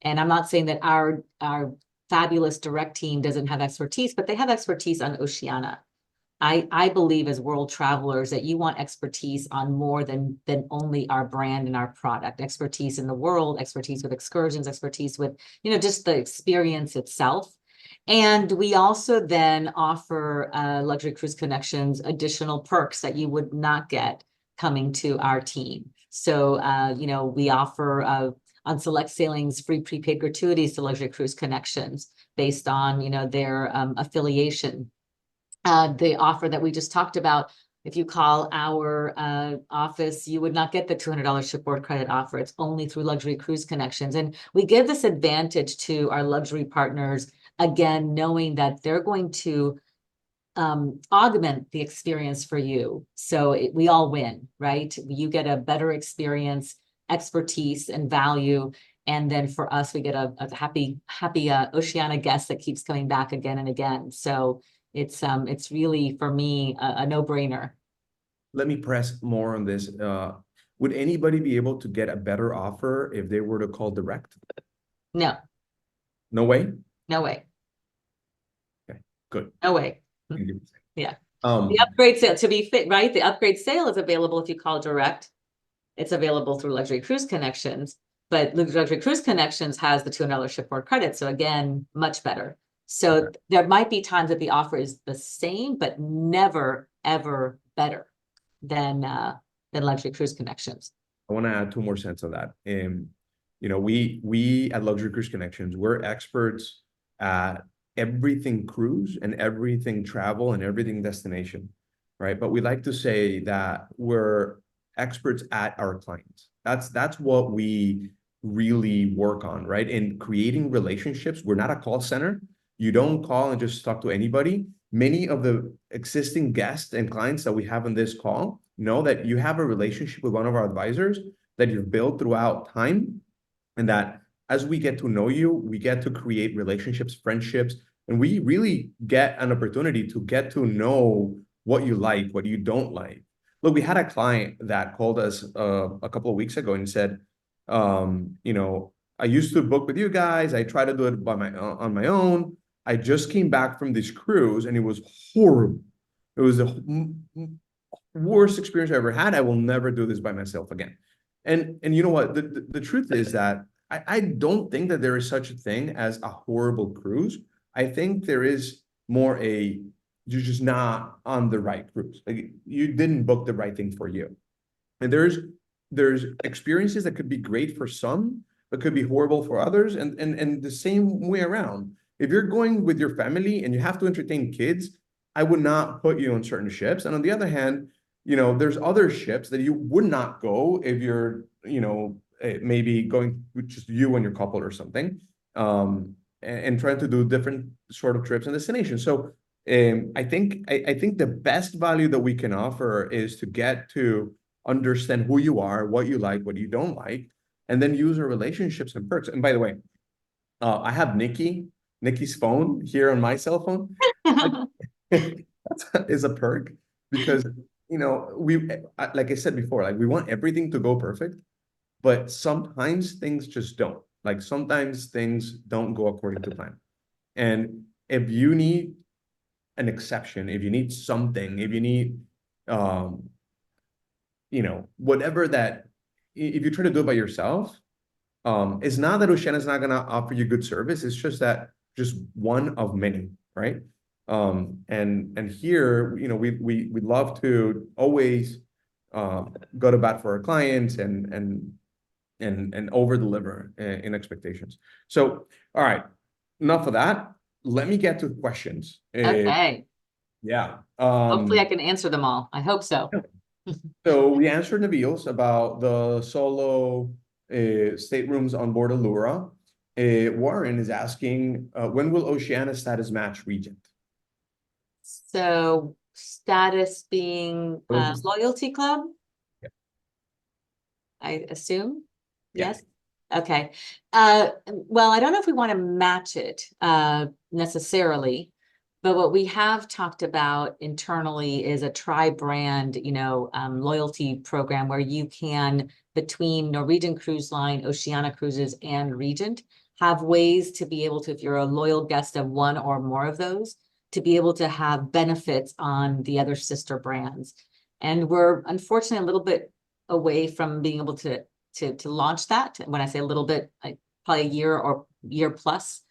And I'm not saying that our fabulous direct team doesn't have expertise, but they have expertise on Oceania. I believe as world travelers that you want expertise on more than only our brand and our product, expertise in the world, expertise with excursions, expertise with, just the experience itself. And we also then offer Luxury Cruise Connections additional perks that you would not get coming to our team. So, we offer on select sailings free prepaid gratuities to Luxury Cruise Connections based on, their affiliation. The offer that we just talked about, if you call our office, you would not get the $200 shipboard credit offer. It's only through Luxury Cruise Connections. And we give this advantage to our luxury partners, again, knowing that they're going to augment the experience for you. So we all win, right? You get a better experience, expertise, and value. And then for us, we get a happy Oceania guest that keeps coming back again and again. So it's really, for me, a no-brainer. Let me press more on this. Would anybody be able to get a better offer if they were to call direct? No. No way? No way. Okay, good. No way. Yeah. The upgrade sale, to be fit, right? The upgrade sale is available if you call direct. It's available through Luxury Cruise Connections, but Luxury Cruise Connections has the $200 shipboard credit. So again, much better. So there might be times that the offer is the same, but never, ever better than Luxury Cruise Connections. I want to add 2 more cents on that. We at Luxury Cruise Connections, we're experts at everything cruise and everything travel and everything destination, right? But we like to say that we're experts at our clients. That's what we really work on, right? In creating relationships. We're not a call center. You don't call and just talk to anybody. Many of the existing guests and clients that we have on this call know that you have a relationship with one of our advisors that you've built throughout time, and that as we get to know you, we get to create relationships, friendships, and we really get an opportunity to get to know what you like, what you don't like. Look, we had a client that called us a couple of weeks ago and said, I used to book with you guys. I try to do it on my own. I just came back from this cruise and it was horrible. It was the worst experience I ever had. I will never do this by myself again. And you know what? The truth is that I don't think that there is such a thing as a horrible cruise. I think there is more you're just not on the right cruise. Like you didn't book the right thing for you. And there's experiences that could be great for some, but could be horrible for others. And the same way around. If you're going with your family and you have to entertain kids, I would not put you on certain ships. And on the other hand, there's other ships that you would not go if you're, maybe going with just you and your couple or something. and trying to do different sort of trips and destinations. So I think the best value that we can offer is to get to understand who you are, what you like, what you don't like, and then use our relationships and perks. And by the way, I have Nikki's phone here on my cell phone. That is a perk because, like I said before, like we want everything to go perfect, but sometimes things just don't. Like sometimes things don't go according to plan. And if you need an exception, if you need something, if you need, whatever that, if you try to do it by yourself, it's not that Oceania is not going to offer you good service. It's just one of many, right? And here, we love to always go to bat for our clients and over deliver in expectations. So, all right, enough of that. Let me get to questions. Okay, Yeah. hopefully I can answer them all. I hope so. So we answered Nabil's about the solo staterooms on board Allura. Warren is asking, when will Oceania status match Regent? So status being loyalty club? Yeah. I assume? Yeah. Yes? Okay. Well, I don't know if we want to match it necessarily, but what we have talked about internally is a tri-brand, loyalty program where you can, between Norwegian Cruise Line, Oceania Cruises, and Regent, have ways to be able to, if you're a loyal guest of one or more of those, to be able to have benefits on the other sister brands. And we're unfortunately a little bit away from being able to launch that. When I say a little bit, probably a year or year plus,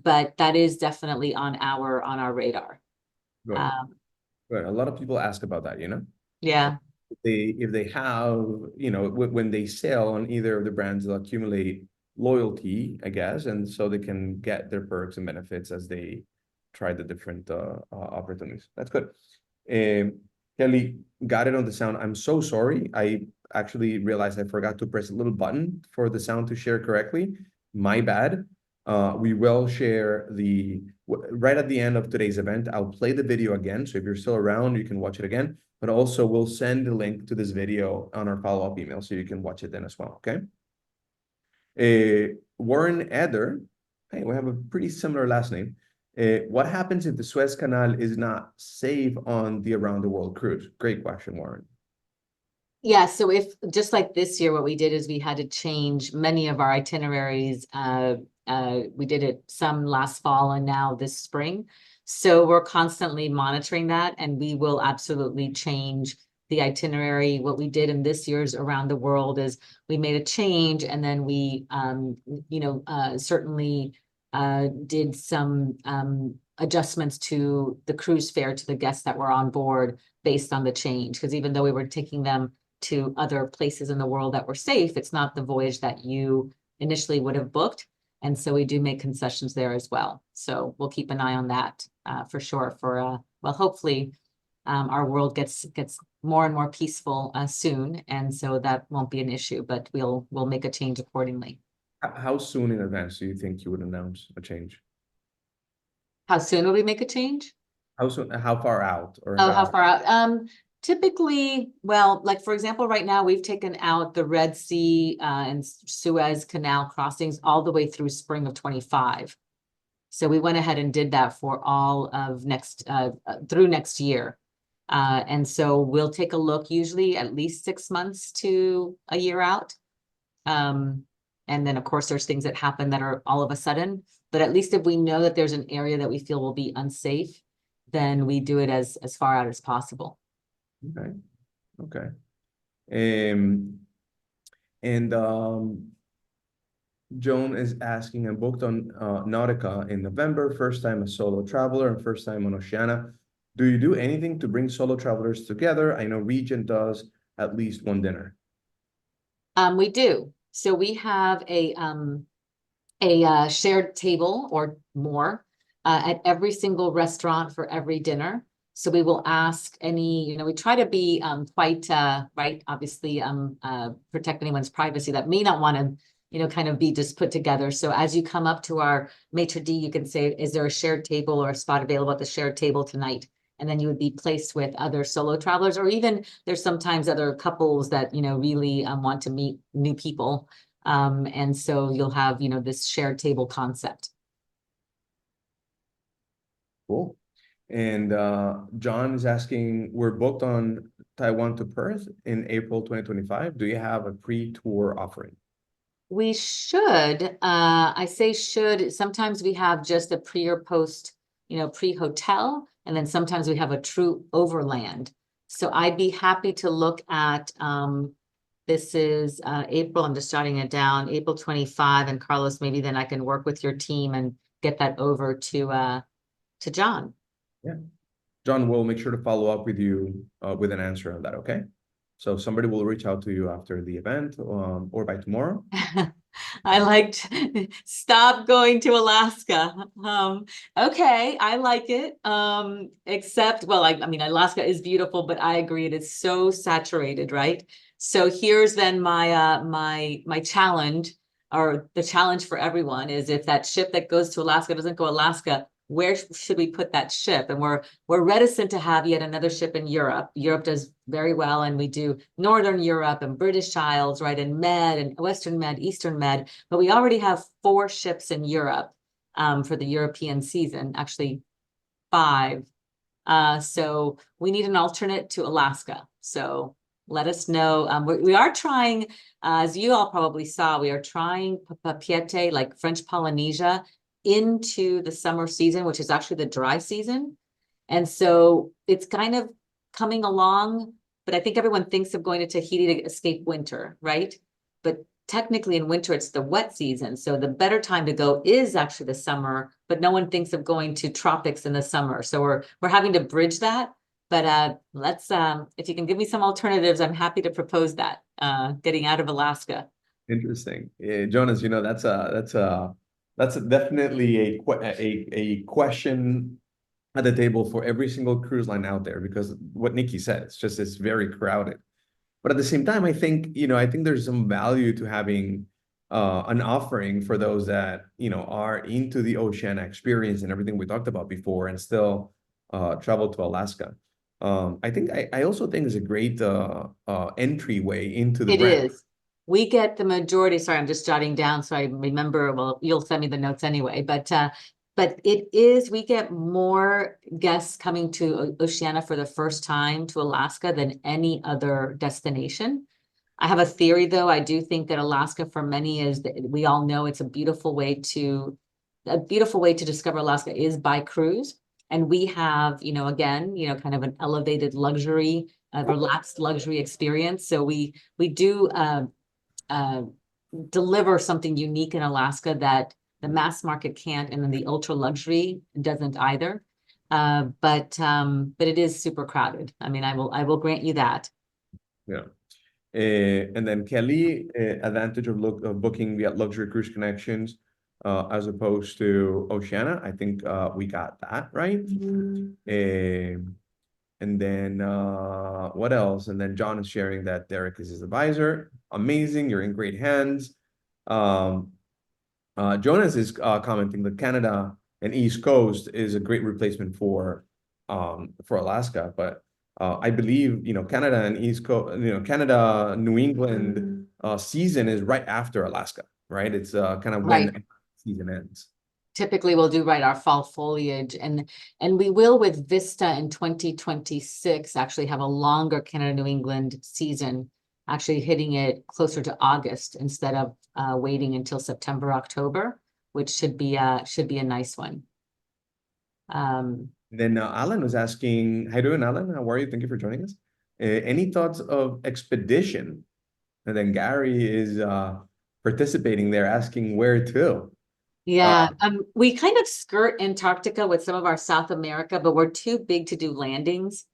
but that is definitely on our radar. Good. Good. A lot of people ask about that, Yeah. If they have, when they sail on either of the brands, they'll accumulate loyalty, I guess, and so they can get their perks and benefits as they try the different opportunities. That's good. Kelly, got it on the sound. I'm so sorry. I actually realized I forgot to press a little button for the sound to share correctly. My bad. We will share right at the end of today's event. I'll play the video again. So if you're still around, you can watch it again. But also we'll send the link to this video on our follow-up email so you can watch it then as well. Okay. Warren Eder. Hey, we have a pretty similar last name. What happens if the Suez Canal is not safe on the Around the World cruise? Great question, Warren. Yeah, so if just like this year, what we did is we had to change many of our itineraries. We did it some last fall and now this spring. So we're constantly monitoring that, and we will absolutely change the itinerary. What we did in this year's Around the World is we made a change, and then we, certainly did some adjustments to the cruise fare to the guests that were on board based on the change. Because even though we were taking them to other places in the world that were safe, it's not the voyage that you initially would have booked. And so we do make concessions there as well. So we'll keep an eye on that for sure. Hopefully our world gets more and more peaceful soon, and so that won't be an issue. But we'll make a change accordingly. How soon in advance do you think you would announce a change? How soon will we make a change? How soon? How far out? Or how far out? Typically, well, like for example, right now we've taken out the Red Sea and Suez Canal crossings all the way through spring of 25. So we went ahead and did that for all of through next year. And so we'll take a look, usually at least 6 months to a year out. And then of course there's things that happen that are all of a sudden, but at least if we know that there's an area that we feel will be unsafe, then we do it as far out as possible. Okay. Joan is asking, I'm booked on Nautica in November, first time a solo traveler and first time on Oceania. Do you do anything to bring solo travelers together? I know Regent does at least one dinner. We do. So we have a shared table or more at every single restaurant for every dinner. So we will ask any, we try to be quite, right, obviously protect anyone's privacy that may not want to, kind of be just put together. So as you come up to our maitre d', you can say, is there a shared table or a spot available at the shared table tonight? And then you would be placed with other solo travelers, or even there's sometimes other couples that, really want to meet new people. And so you'll have, this shared table concept. Cool. And John is asking, we're booked on Taiwan to Perth in April 2025. Do you have a pre-tour offering? We should, I say should, sometimes we have just a pre or post, pre-hotel, and then sometimes we have a true overland. So I'd be happy to look at, this is April, I'm just jotting it down, April 25, and Carlos, maybe then I can work with your team and get that over to John. Yeah. John will make sure to follow up with you with an answer on that, okay? So somebody will reach out to you after the event or by tomorrow. I liked stop going to Alaska. Okay, I like it. Except, well, I mean, Alaska is beautiful, but I agree it is so saturated, right? So here's then my my challenge, or the challenge for everyone, is if that ship that goes to Alaska doesn't go Alaska, where should we put that ship? And we're reticent to have yet another ship in Europe. Europe does very well, and we do Northern Europe and British Isles, right, and Med and Western Med, Eastern Med, but we already have 4 ships in Europe for the European season, actually 5. So we need an alternate to Alaska. So let us know. We are trying, as you all probably saw, we are trying Papeete, like French Polynesia, into the summer season, which is actually the dry season. And so it's kind of coming along, but I think everyone thinks of going to Tahiti to escape winter, right? But technically in winter, it's the wet season. So the better time to go is actually the summer, but no one thinks of going to tropics in the summer. So we're having to bridge that. But let's, if you can give me some alternatives, I'm happy to propose that, getting out of Alaska. Interesting. Jonas, that's definitely a question at the table for every single cruise line out there, because what Nikki said, it's very crowded. But at the same time, I think there's some value to having an offering for those that are into the Oceania experience and everything we talked about before, and still travel to Alaska. I also think it's a great entryway into the brand. It is. We get the majority. Sorry, I'm just jotting down so I remember. Well, you'll send me the notes anyway. But it is, we get more guests coming to Oceania for the first time to Alaska than any other destination. I have a theory, though. I do think that Alaska for many is that we all know it's a beautiful way to discover Alaska is by cruise. And we have, again, kind of an elevated luxury, relaxed luxury experience. So we do deliver something unique in Alaska that the mass market can't, and then the ultra luxury doesn't either. But it is super crowded. I mean, I will grant you that. Yeah. And then Kelly, advantage of booking via Luxury Cruise Connections as opposed to Oceania. I think we got that right. And then what else? And then John is sharing that Derek is his advisor. Amazing, you're in great hands. Jonas is commenting that Canada and East Coast is a great replacement for Alaska, but I believe Canada and East Coast, Canada, New England season is right after Alaska, right? It's kind of when season ends. Typically we'll do our fall foliage, and we will with Vista in 2026 actually have a longer Canada New England season, actually hitting it closer to August instead of waiting until September, October, which should be a nice one. Then Alan was asking, how you doing, Alan? How are you? Thank you for joining us. Any thoughts of expedition? And then Gary is participating there, asking where to. Yeah, we kind of skirt Antarctica with some of our South America, but we're too big to do landings.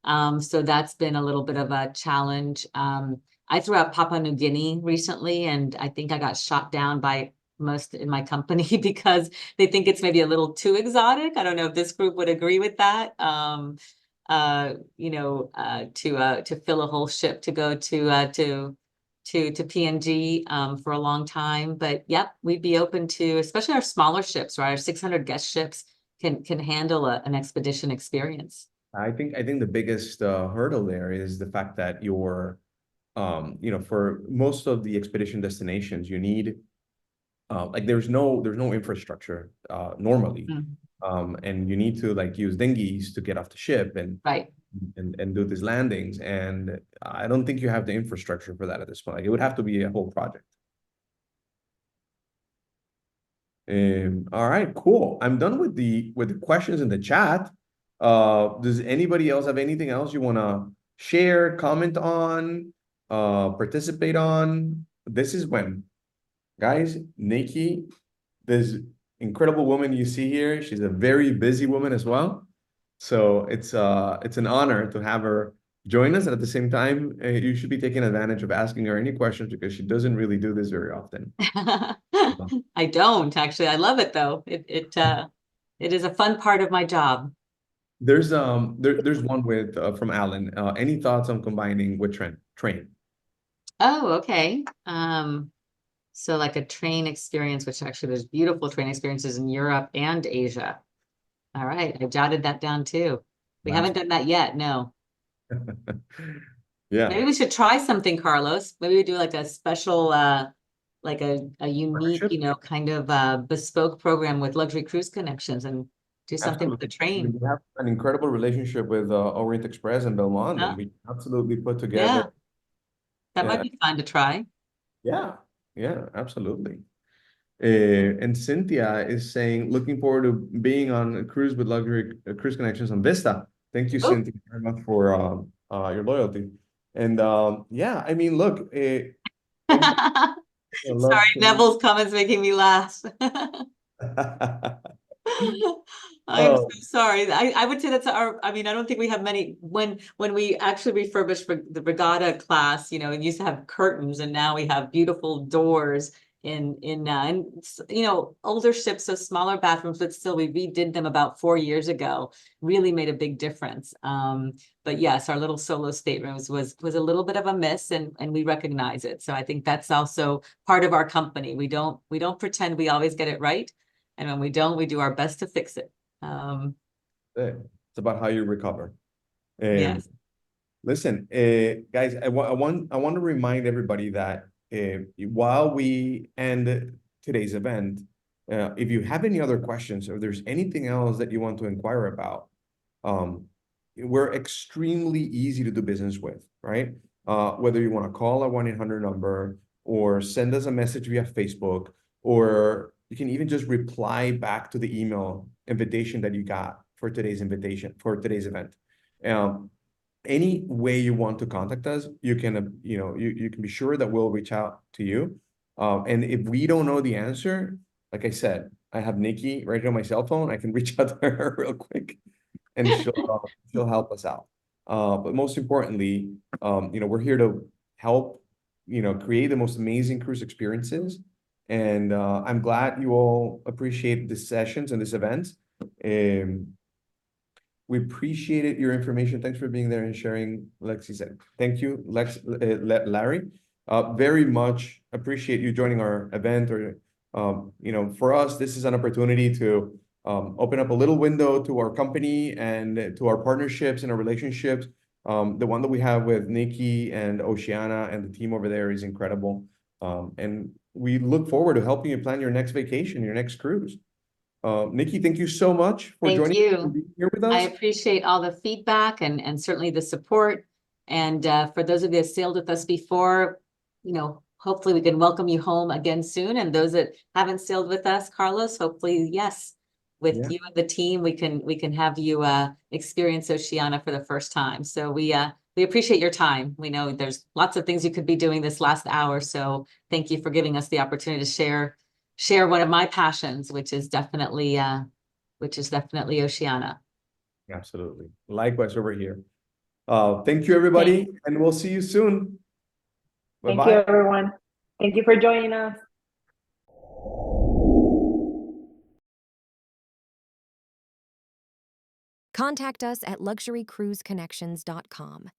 So that's been a little bit of a challenge. I threw out Papua New Guinea recently, and I think I got shot down by most in my company because they think it's maybe a little too exotic. I don't know if this group would agree with that. To fill a whole ship to go to to PNG for a long time. But yep, we'd be open to, especially our smaller ships, right? Our 600 guest ships can handle an expedition experience. I think the biggest hurdle there is the fact that you're, for most of the expedition destinations, you need like there's no infrastructure normally, and you need to like use dinghies to get off the ship Right. and do these landings, and I don't think you have the infrastructure for that at this point. Like it would have to be a whole project. All right, cool. I'm done with the questions in the chat. Does anybody else have anything else you want to share, comment on, participate on? This is when, guys, Nikki, this incredible woman you see here, she's a very busy woman as well. So it's an honor to have her join us. And at the same time, you should be taking advantage of asking her any questions because she doesn't really do this very often. I don't actually. I love it though. It is a fun part of my job. There's one with from Alan. Any thoughts on combining with train? Oh, okay. So like a train experience, which actually there's beautiful train experiences in Europe and Asia. All right, I jotted that down too. We haven't done that yet, no. Yeah. Maybe we should try something, Carlos. Maybe we do like a special like a unique, Partnership? kind of bespoke program with Luxury Cruise Connections and do something with the train. We have an incredible relationship with Orient Express and Belmont, Yeah. and we absolutely put Yeah, together. that might be fun to try. Yeah, absolutely. And Cynthia is saying, looking forward to being on a cruise with Luxury Cruise Connections on Vista. Thank you, Oh. Cynthia, very much for your loyalty. And yeah, I mean, look, Sorry, Neville's comments making me laugh. I'm so sorry. I would say that's I mean, I don't think we have many. When we actually refurbished the regatta class, it used to have curtains, and now we have beautiful doors in older ships, so smaller bathrooms, but still we redid them about 4 years ago. Really made a big difference. But yes, our little solo staterooms was a little bit of a miss, and we recognize it. So I think that's also part of our company. We don't pretend we always get it right. And when we don't, we do our best to fix it. It's about how you recover. Yes. Listen, guys, I want to remind everybody that while we end today's event, if you have any other questions or there's anything else that you want to inquire about, we're extremely easy to do business with, right? Whether you want to call our 1-800 number or send us a message via Facebook, or you can even just reply back to the email invitation that you got for today's event. Any way you want to contact us, you can, you can be sure that we'll reach out to you. And if we don't know the answer, like I said, I have Nikki right here on my cell phone. I can reach out to her real quick, and she'll help us out. But most importantly, we're here to help, create the most amazing cruise experiences. And I'm glad you all appreciate the sessions and this event. We appreciated your information. Thanks for being there and sharing, Lexi said. Thank you, Larry. Very much appreciate you joining our event. Or, for us, this is an opportunity to open up a little window to our company and to our partnerships and our relationships. The one that we have with Nikki and Oceania and the team over there is incredible. And we look forward to helping you plan your next vacation, your next cruise. Nikki, thank you so much for joining us and being here with us. I appreciate all the feedback and certainly the support. And for those of you that sailed with us before, hopefully we can welcome you home again soon. And those that haven't sailed with us, Carlos, hopefully, yes, with you and the team, we can have you experience Oceania for the first time. So we appreciate your time. We know there's lots of things you could be doing this last hour. So thank you for giving us the opportunity to share one of my passions, which is definitely Oceania. Absolutely. Likewise over here. Thank you, everybody, and we'll see you soon. Bye-bye. Thank you, everyone. Thank you for joining us. Contact us at luxurycruiseconnections.com.